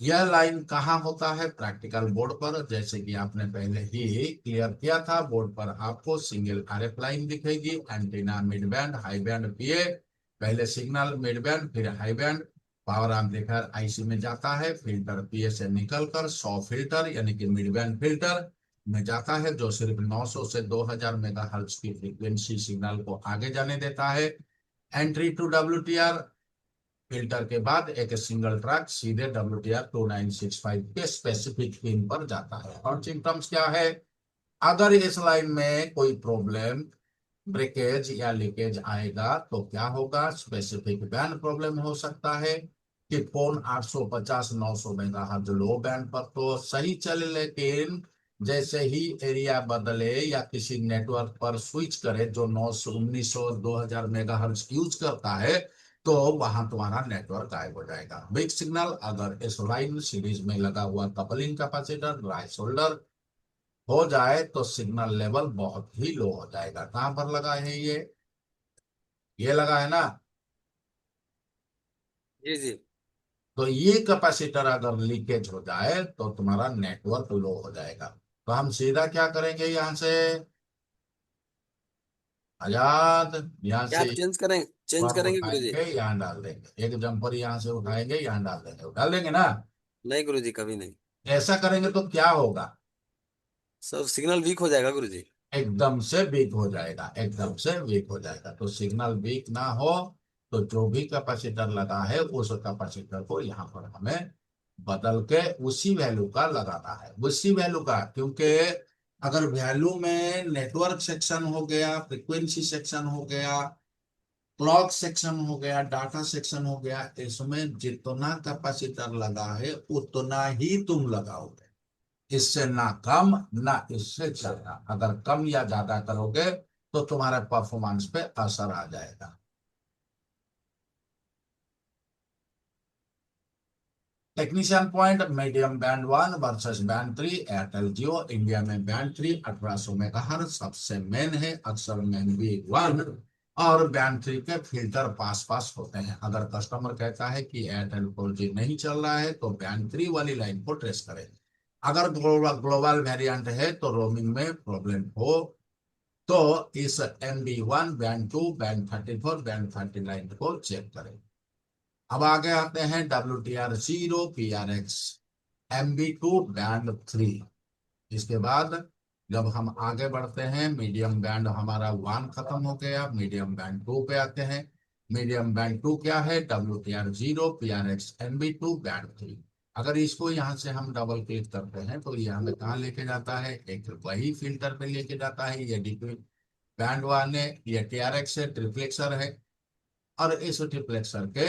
यह लाइन कहाँ होता है? प्रैक्टिकल बोर्ड पर, जैसे कि आपने पहले ही क्लियर किया था। बोर्ड पर आपको सिंगल RF लाइन दिखेगी। Antenna mid band, high band PA, पहले सिग्नल मिड बैंड फिर high band power amplifier IC में जाता है। फिल्टर PA से निकलकर 100 फिल्टर यानी कि मिड बैंड फिल्टर में जाता है, जो सिर्फ 900 से 2000 मेगाहर्ट्ज की फ्रीक्वेंसी सिग्नल को आगे जाने देता है। एंट्री टू WTR फिल्टर के बाद एक सिंगल ट्रैक सीधे WTR 2965 के स्पेसिफिक पिन पर जाता है। और सिम्टम्स क्या है? अगर इस लाइन में कोई प्रॉब्लम, ब्रेकेज या लीकेज आएगा तो क्या होगा? स्पेसिफिक बैंड प्रॉब्लम हो सकता है कि फोन 850 900 मेगाहर्ट्ज लो बैंड पर तो सही चले, लेकिन जैसे ही एरिया बदले या किसी नेटवर्क पर स्विच करे जो 900 1900 2000 मेगाहर्ट्ज यूज करता है, तो वहां तुम्हारा नेटवर्क गायब हो जाएगा। बिग सिग्नल अगर इस लाइन सीरीज में लगा हुआ कपलिंग कैपेसिटर ड्राई शोल्डर हो जाए तो सिग्नल लेवल बहुत ही लो हो जाएगा। कहां पर लगा है ये लगा है ना। जी जी। तो ये कैपेसिटर अगर लीकेज हो जाए तो तुम्हारा नेटवर्क लो हो जाएगा। तो हम सीधा क्या करेंगे, यहां से आजाद, यहाँ क्या से आप चेंज जंपर करेंगे गुरु जी? उठाएंगे यहाँ डाल देंगे, एक जंपर यहाँ से उठाएंगे यहाँ डाल देंगे, डाल देंगे ना। नहीं गुरु जी, कभी नहीं। ऐसा करेंगे तो क्या होगा? सब सिग्नल वीक हो जाएगा गुरु जी। एकदम से वीक हो जाएगा, एकदम से वीक हो जाएगा। तो सिग्नल वीक ना हो तो जो भी कैपेसिटर लगा है उस कैपेसिटर को यहाँ पर हमें बदल के उसी वैल्यू का लगाना है, उसी वैल्यू का। क्योंकि अगर वैल्यू में नेटवर्क सेक्शन हो गया, फ्रीक्वेंसी सेक्शन हो गया, क्लॉक सेक्शन हो गया, डाटा सेक्शन हो गया, इसमें जितना कैपेसिटर लगा है उतना ही तुम लगाओगे, इससे ना कम ना इससे ज्यादा। अगर कम या ज्यादा करोगे तो तुम्हारे परफॉर्मेंस पे असर आ जाएगा। Technician point, medium band 1 versus band 3। Airtel Jio India में बैंड 3 1800 मेगाहर्ट्ज सबसे मेन है, अक्सर में भी 1 और बैंड 3 के फिल्टर पास होते हैं। अगर कस्टमर कहता है कि एयरटेल 4G नहीं चल रहा है तो बैंड 3 वाली लाइन को ट्रेस करें। अगर ग्लोबल वेरिएंट है तो रोमिंग में प्रॉब्लम हो तो इस MB1, बैंड 2, बैंड 34, बैंड 39 को चेक करें। अब आगे आते हैं WTR 0, PRX, MB2, बैंड 3। इसके बाद जब हम आगे बढ़ते हैं, मीडियम बैंड हमारा 1 खत्म हो गया, मीडियम बैंड 2 पे आते हैं। मीडियम बैंड 2 क्या है? WTR 0, PRX, MB2, band 3। अगर इसको यहाँ से हम डबल क्लिक करते हैं तो ये हमें कहाँ लेके जाता है? एक वही फिल्टर पे लेके जाता है। ये DP बैंड 1 है, ये TRX है, ट्रिप्लेक्सर है। और इस ट्रिप्लेक्सर के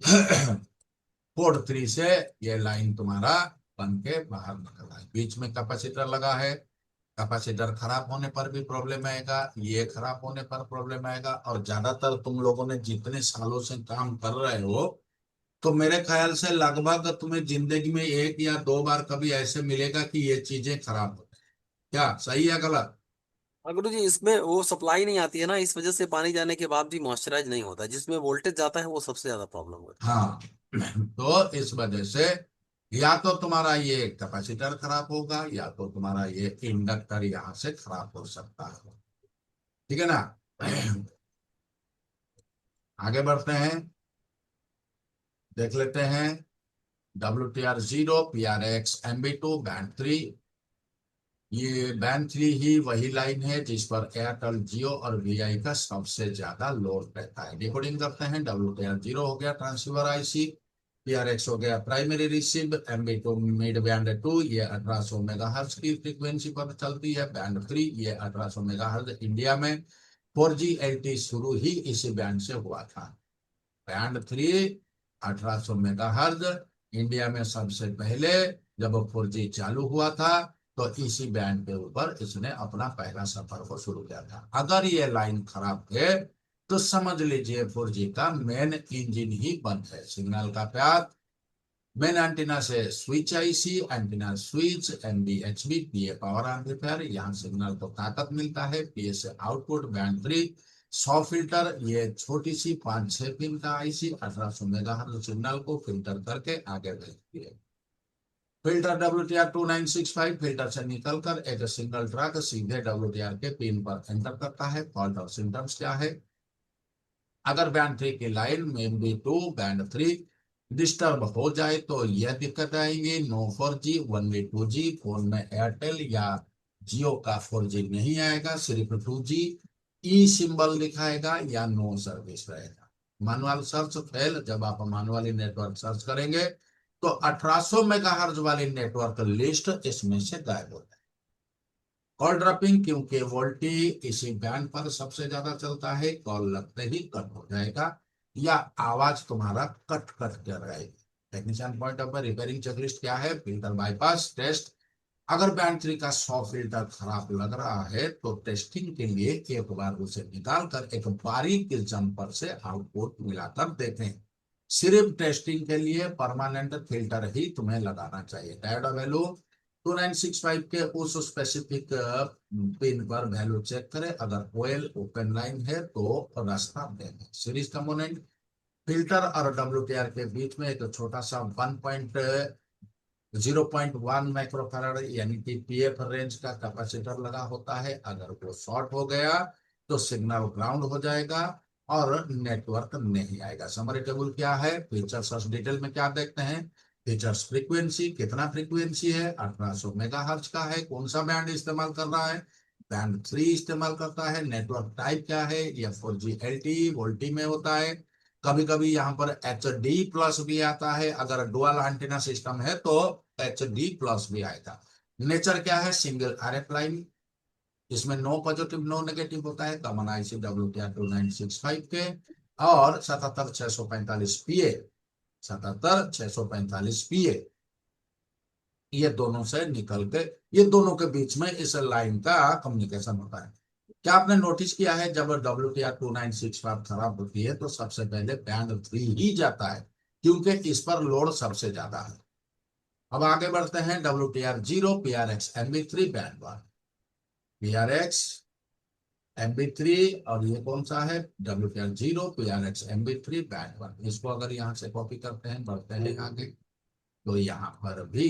पोर्ट 3 से ये लाइन तुम्हारा बन के बाहर निकल रहा है, बीच में कैपेसिटर लगा है। कैपेसिटर खराब होने पर भी प्रॉब्लम आएगा, ये खराब होने पर प्रॉब्लम आएगा। और ज्यादातर तुम लोगों ने जितने सालों से काम कर रहे हो, तो मेरे ख्याल से लगभग तुम्हें जिंदगी में एक या दो बार कभी ऐसे मिलेगा कि ये चीजें खराब हो। क्या सही है गलत? हाँ गुरु जी, इसमें वो सप्लाई नहीं आती है ना, इस वजह से पानी जाने के बाद भी मॉइस्चराइज नहीं होता, जिसमें वोल्टेज जाता है वो सबसे ज्यादा प्रॉब्लम होता हाँ। तो इस वजह से या तो तुम्हारा ये कैपेसिटर खराब होगा, या तो तुम्हारा ये इंडक्टर यहाँ से खराब हो सकता है। ठीक है ना? आगे बढ़ते हैं, देख लेते हैं। WTR0, PRX, MB2, band 3। ये बैंड 3 ही वही लाइन है जिस पर एयरटेल, जियो और VI का सबसे ज्यादा लोड रहता है। डिकोडिंग करते हैं। WTR0 हो गया ट्रांसीवर IC, PRX हो गया primary receive, MB2 mid band 2, ये 1800 मेगाहर्ट्ज की फ्रीक्वेंसी पर चलती है। बैंड 3 ये 1800 मेगाहर्ट्ज। इंडिया में 4G LTE शुरू ही इसी बैंड से हुआ था। बैंड 3 1800 मेगाहर्ट्ज, इंडिया में सबसे पहले जब 4G चालू हुआ था तो इसी बैंड के ऊपर इसने अपना पहला सफर को शुरू किया था। अगर ये लाइन खराब है तो समझ लीजिए 4G का मेन इंजन ही बंद है। सिग्नल का प्यार, मेन एंटीना से switch IC, antenna switch, MBHB, PA power amplifier, यहाँ सिग्नल को ताकत मिलता है। PA से आउटपुट। बैंड 3 100 फिल्टर, ये छोटी सी 5-6 पिन का IC 1800 मेगाहर्ट्ज सिग्नल को फिल्टर करके आगे भेजती है। फिल्टर WTR2965 फिल्टर से निकलकर एक सिंगल ट्रैक सीधे WTR के पिन पर एंटर करता है। फॉल्ट और सिम्टम्स क्या है? अगर बैंड 3 की लाइन में भी 2 बैंड 3 डिस्टर्ब हो जाए तो यह दिक्कत आएगी। No 4G, only 2G। Phone में एयरटेल या जियो का 4G नहीं आएगा, सिर्फ 2G। ई सिंबल दिखाएगा या नो सर्विस रहेगा। Manual search fail. जब आप मैनुअली नेटवर्क सर्च करेंगे तो 1800 मेगाहर्ट्ज वाली नेटवर्क लिस्ट इसमें से गायब हो जाएगी। कॉल ड्रॉपिंग, क्योंकि वोल्टी इसी बैंड पर सबसे ज्यादा चलता है, कॉल लगते ही कट हो जाएगा या आवाज तुम्हारा कट कट कर रहेगी। Technician point of repairing checklist क्या है? Filter bypass test. अगर बैंड 3 का 100 फिल्टर खराब लग रहा है तो टेस्टिंग के लिए एक बार उसे निकालकर एक बारीक जंपर से आउटपुट मिलाकर देखें। सिर्फ टेस्टिंग के लिए परमानेंट फिल्टर ही तुम्हें लगाना चाहिए। डायोड वैल्यू 2965 के उस स्पेसिफिक पिन पर वैल्यू चेक करें। अगर कोयल ओपन लाइन है तो रास्ता दें। सीरीज कंपोनेंट, फिल्टर और WTR के बीच में एक छोटा सा 0.1 माइक्रोफैराड यानी कि PF रेंज का कैपेसिटर लगा होता है। अगर वो शॉर्ट हो गया तो सिग्नल ग्राउंड हो जाएगा और नेटवर्क नहीं आएगा। समरी टेबल क्या है? फीचर्स और डिटेल में क्या देखते हैं? फीचर्स, फ्रीक्वेंसी, कितना फ्रीक्वेंसी है? 1800 मेगाहर्ट्ज का है। कौन सा बैंड इस्तेमाल कर रहा है? बैंड 3 इस्तेमाल करता है। नेटवर्क टाइप क्या है? यह 4G LTE वोल्टी में होता है। कभी कभी यहाँ पर HD+ भी आता है। अगर डुअल एंटीना सिस्टम है तो HD+ भी आएगा। नेचर क्या है? सिंगल RF लाइन, इसमें नो पॉजिटिव नो नेगेटिव होता है। कॉमन IC WTR2965 के। और 77645 PA, 77645 PA, ये दोनों से निकल के ये दोनों के बीच में इस लाइन का कम्युनिकेशन होता है। क्या आपने नोटिस किया है जब WTR2965 खराब होती है तो सबसे पहले बैंड 3 ही जाता है, क्योंकि इस पर लोड सबसे ज्यादा है। अब आगे बढ़ते हैं। WTR0, PRX, MB3, band 1। PRX, MB3 और ये कौन सा है? WTR0, PRX, MB3, band 1। इसको अगर यहाँ से कॉपी करते हैं, बढ़ते हैं आगे, तो यहाँ पर भी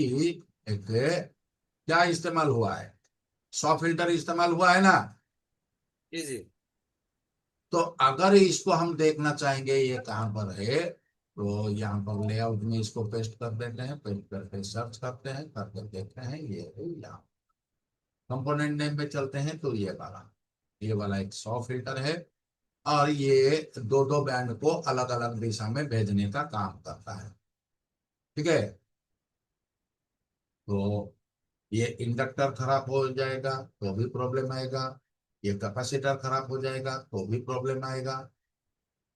एक क्या इस्तेमाल हुआ है? 100 फिल्टर इस्तेमाल हुआ है ना। है जी। तो अगर इसको हम देखना चाहेंगे ये कहाँ पर है, तो यहाँ पर लेआउट में इसको पेस्ट कर देते हैं। पेस्ट करके सर्च करते हैं, करके देखते हैं ये है यहाँ। कंपोनेंट नेम पे चलते हैं तो ये वाला एक 100 फिल्टर है और ये दो दो बैंड को अलग अलग दिशा में भेजने का काम करता है। ठीक है, तो ये इंडक्टर खराब हो जाएगा तो भी प्रॉब्लम आएगा, ये कैपेसिटर खराब हो जाएगा तो भी प्रॉब्लम आएगा।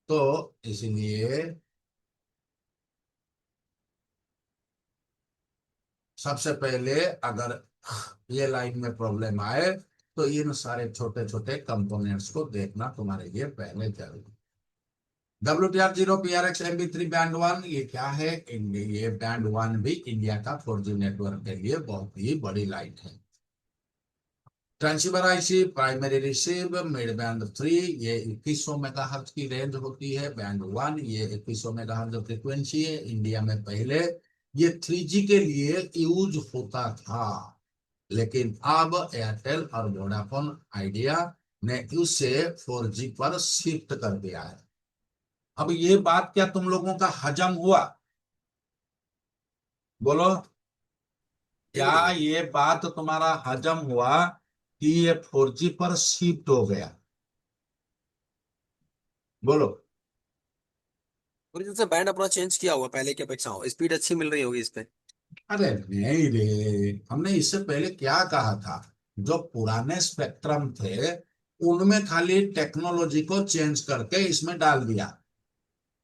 तो इसलिए सबसे पहले अगर ये लाइन में प्रॉब्लम आए तो इन सारे छोटे छोटे कंपोनेंट्स को देखना तुम्हारे लिए पहले जरूरी। WTR 0 PRX MB3 बैंड 1 ये क्या है? ये बैंड 1 भी इंडिया का 4G नेटवर्क के लिए बहुत ही बड़ी लाइन है। Transceiver IC primary receive mid band 3 ये 2100 मेगाहर्ट्ज की रेंज होती है। बैंड 1 ये 2100 मेगाहर्ट्ज फ्रीक्वेंसी है। इंडिया में पहले ये 3G के लिए यूज होता था, लेकिन अब एयरटेल और वोडाफोन आइडिया ने इसे 4G पर शिफ्ट कर दिया है। अब ये बात क्या तुम लोगों का हजम हुआ? बोलो, क्या ये बात तुम्हारा हजम हुआ कि ये 4G पर शिफ्ट हो गया? बोलो। गुरुजी से बैंड अपना चेंज किया हुआ पहले की अपेक्षा, हो स्पीड अच्छी मिल रही होगी इस पे। अरे नहीं रे, हमने इससे पहले क्या कहा था? जो पुराने स्पेक्ट्रम थे उनमें खाली टेक्नोलॉजी को चेंज करके इसमें डाल दिया,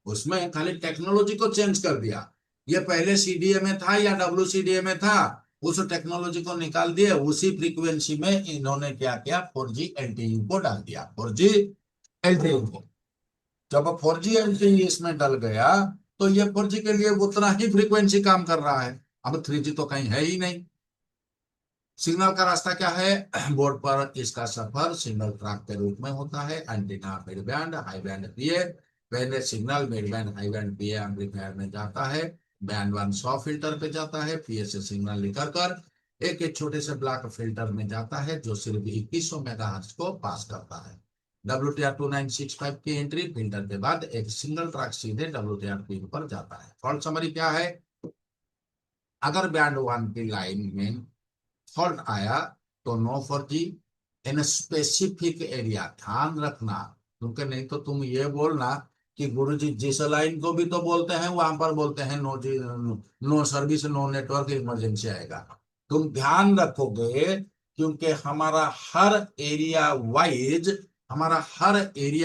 उसमें खाली टेक्नोलॉजी को चेंज कर दिया। ये पहले सीडीए में था या WCDA में था, उस टेक्नोलॉजी को निकाल दिए, उसी फ्रीक्वेंसी में इन्होंने क्या किया? 4G LTE को डाल दिया। 4G LTE को जब 4G LTE इसमें डल गया तो ये 4G के लिए उतना ही फ्रीक्वेंसी काम कर रहा है। अब 3G तो कहीं है ही नहीं। सिग्नल का रास्ता क्या है? बोर्ड पर इसका सफर सिग्नल ट्रैक के रूप में होता है। Antenna mid band high band PA, पहले signal mid band high band PA amplifier में जाता है। बैंड 1 100 फिल्टर पे जाता है। पीए से सिग्नल निकल कर एक छोटे से ब्लॉक फिल्टर में जाता है जो सिर्फ 2100 मेगाहर्ट्ज को पास करता है। WTR 2965 की एंट्री फिल्टर के बाद एक सिंगल ट्रैक सीधे WTR पिन पर जाता है। फॉल्ट समरी क्या है? अगर बैंड 1 की लाइन में फॉल्ट आया तो no 4G in specific area. ध्यान रखना, क्योंकि नहीं तो तुम ये बोलना कि गुरुजी जिस लाइन को भी तो बोलते हैं वहां पर बोलते हैं no G, no service, no network, emergency आएगा। तुम ध्यान रखोगे क्योंकि हमारा हर एरिया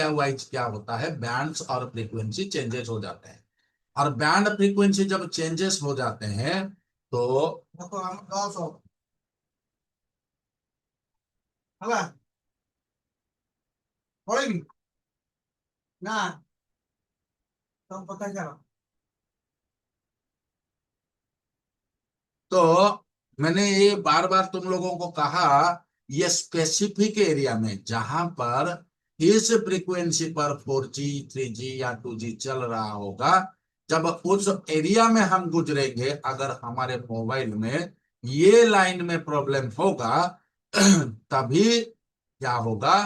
वाइज क्या होता है? बैंड्स और फ्रीक्वेंसी चेंजेस हो जाते हैं, और बैंड फ्रीक्वेंसी जब चेंजेस हो जाते हैं तो ना तो मैंने ये बार बार तुम लोगों को कहा, ये स्पेसिफिक एरिया में जहां पर इस फ्रीक्वेंसी पर 4G 3G या 2G चल रहा होगा, जब उस एरिया में हम गुजरेंगे, अगर हमारे मोबाइल में ये लाइन में प्रॉब्लम होगा तभी क्या होगा?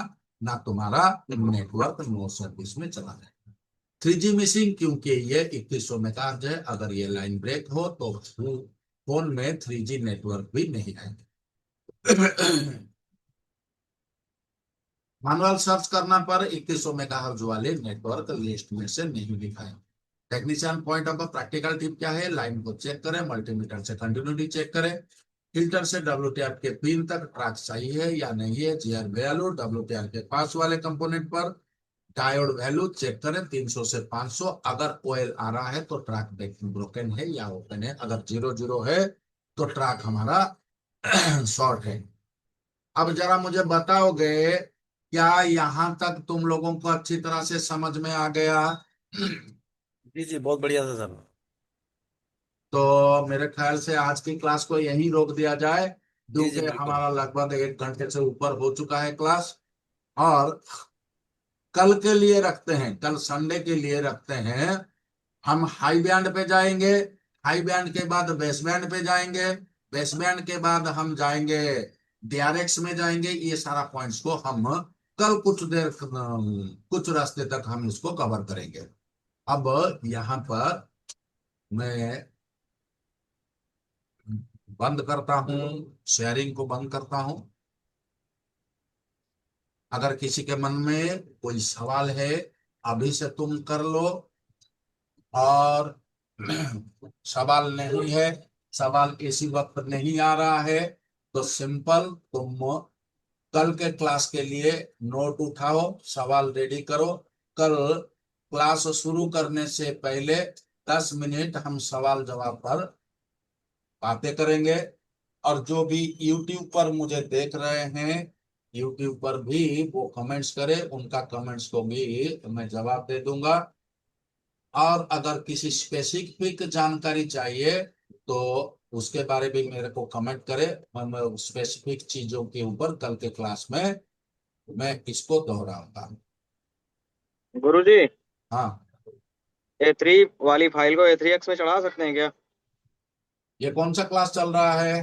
ना तुम्हारा नेटवर्क नो सर्विस में चला जाएगा। 3G मिसिंग, क्योंकि ये 2100 मेगाहर्ट्ज है। अगर ये लाइन ब्रेक हो तो फोन में 3G नेटवर्क भी नहीं आएगा। मैनुअल सर्च करना पर 2100 मेगाहर्ट्ज वाले नेटवर्क लिस्ट में से नहीं दिखाए। Technician point of practical tip क्या है? लाइन को चेक करें, मल्टीमीटर से कंटिन्यूटी चेक करें, फिल्टर से WTR के पिन तक ट्रैक सही है या नहीं है। जीआर वैल्यू WTR के पास वाले कंपोनेंट पर डायोड वैल्यू चेक करें 300 से 500। अगर OL आ रहा है तो ट्रैक ब्रोकन है या ओपन है। अगर 0 है तो ट्रैक हमारा शॉर्ट है। अब जरा मुझे बताओगे, क्या यहां तक तुम लोगों को अच्छी तरह से समझ में आ गया? जी जी, बहुत बढ़िया था सर। तो मेरे ख्याल से आज की क्लास को यहीं रोक दिया जाए, जी जी क्योंकि बिल्कुल। हमारा लगभग 1 घंटे से ऊपर हो चुका है क्लास। और कल के लिए रखते हैं, कल संडे के लिए रखते हैं, हम हाई बैंड पे जाएंगे, हाई बैंड के बाद बेस बैंड पे जाएंगे, बेस बैंड के बाद हम जाएंगे DRX में जाएंगे। ये सारा पॉइंट्स को हम कल कुछ देर कुछ रास्ते तक हम इसको कवर करेंगे। अब यहाँ पर मैं बंद करता हूँ, शेयरिंग को बंद करता हूँ। अगर किसी के मन में कोई सवाल है अभी से तुम कर लो, और सवाल नहीं है, सवाल इसी वक्त नहीं आ रहा है, तो सिंपल तुम कल के क्लास के लिए नोट उठाओ, सवाल रेडी करो। कल क्लास शुरू करने से पहले 10 मिनट हम सवाल जवाब पर बातें करेंगे। और जो भी यूट्यूब पर मुझे देख रहे हैं, यूट्यूब पर भी वो कमेंट्स करें, उनका कमेंट्स को भी मैं जवाब दे दूंगा। और अगर किसी स्पेसिफिक जानकारी चाहिए तो उसके बारे में मेरे को कमेंट करे, मैं स्पेसिफिक चीजों के ऊपर कल के क्लास में मैं इसको दोहराऊंगा। गुरुजी, हाँ, A3 वाली फाइल को A3X में चढ़ा सकते हैं क्या? ये कौन सा क्लास चल रहा है?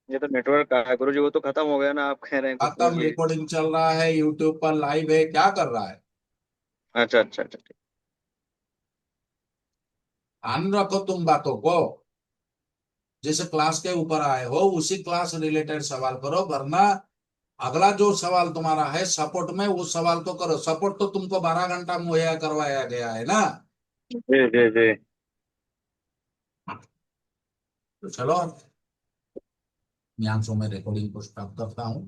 ये तो नेटवर्क का है गुरुजी, वो तो खत्म हो गया ना, आप कह रहे हैं कुछ खत्म, बोलिए। रिकॉर्डिंग चल रहा है, यूट्यूब पर लाइव है, क्या कर रहा है? अच्छा अच्छा अच्छा ठीक। ध्यान रखो तुम बातों को। जिस क्लास के ऊपर आए हो उसी क्लास रिलेटेड सवाल करो, वरना अगला जो सवाल तुम्हारा है सपोर्ट में, वो सवाल तो करो। सपोर्ट तो तुमको 12 घंटा मुहैया करवाया गया है ना। जी जी जी। तो चलो, यहाँ से मैं रिकॉर्डिंग को स्टॉप करता हूँ।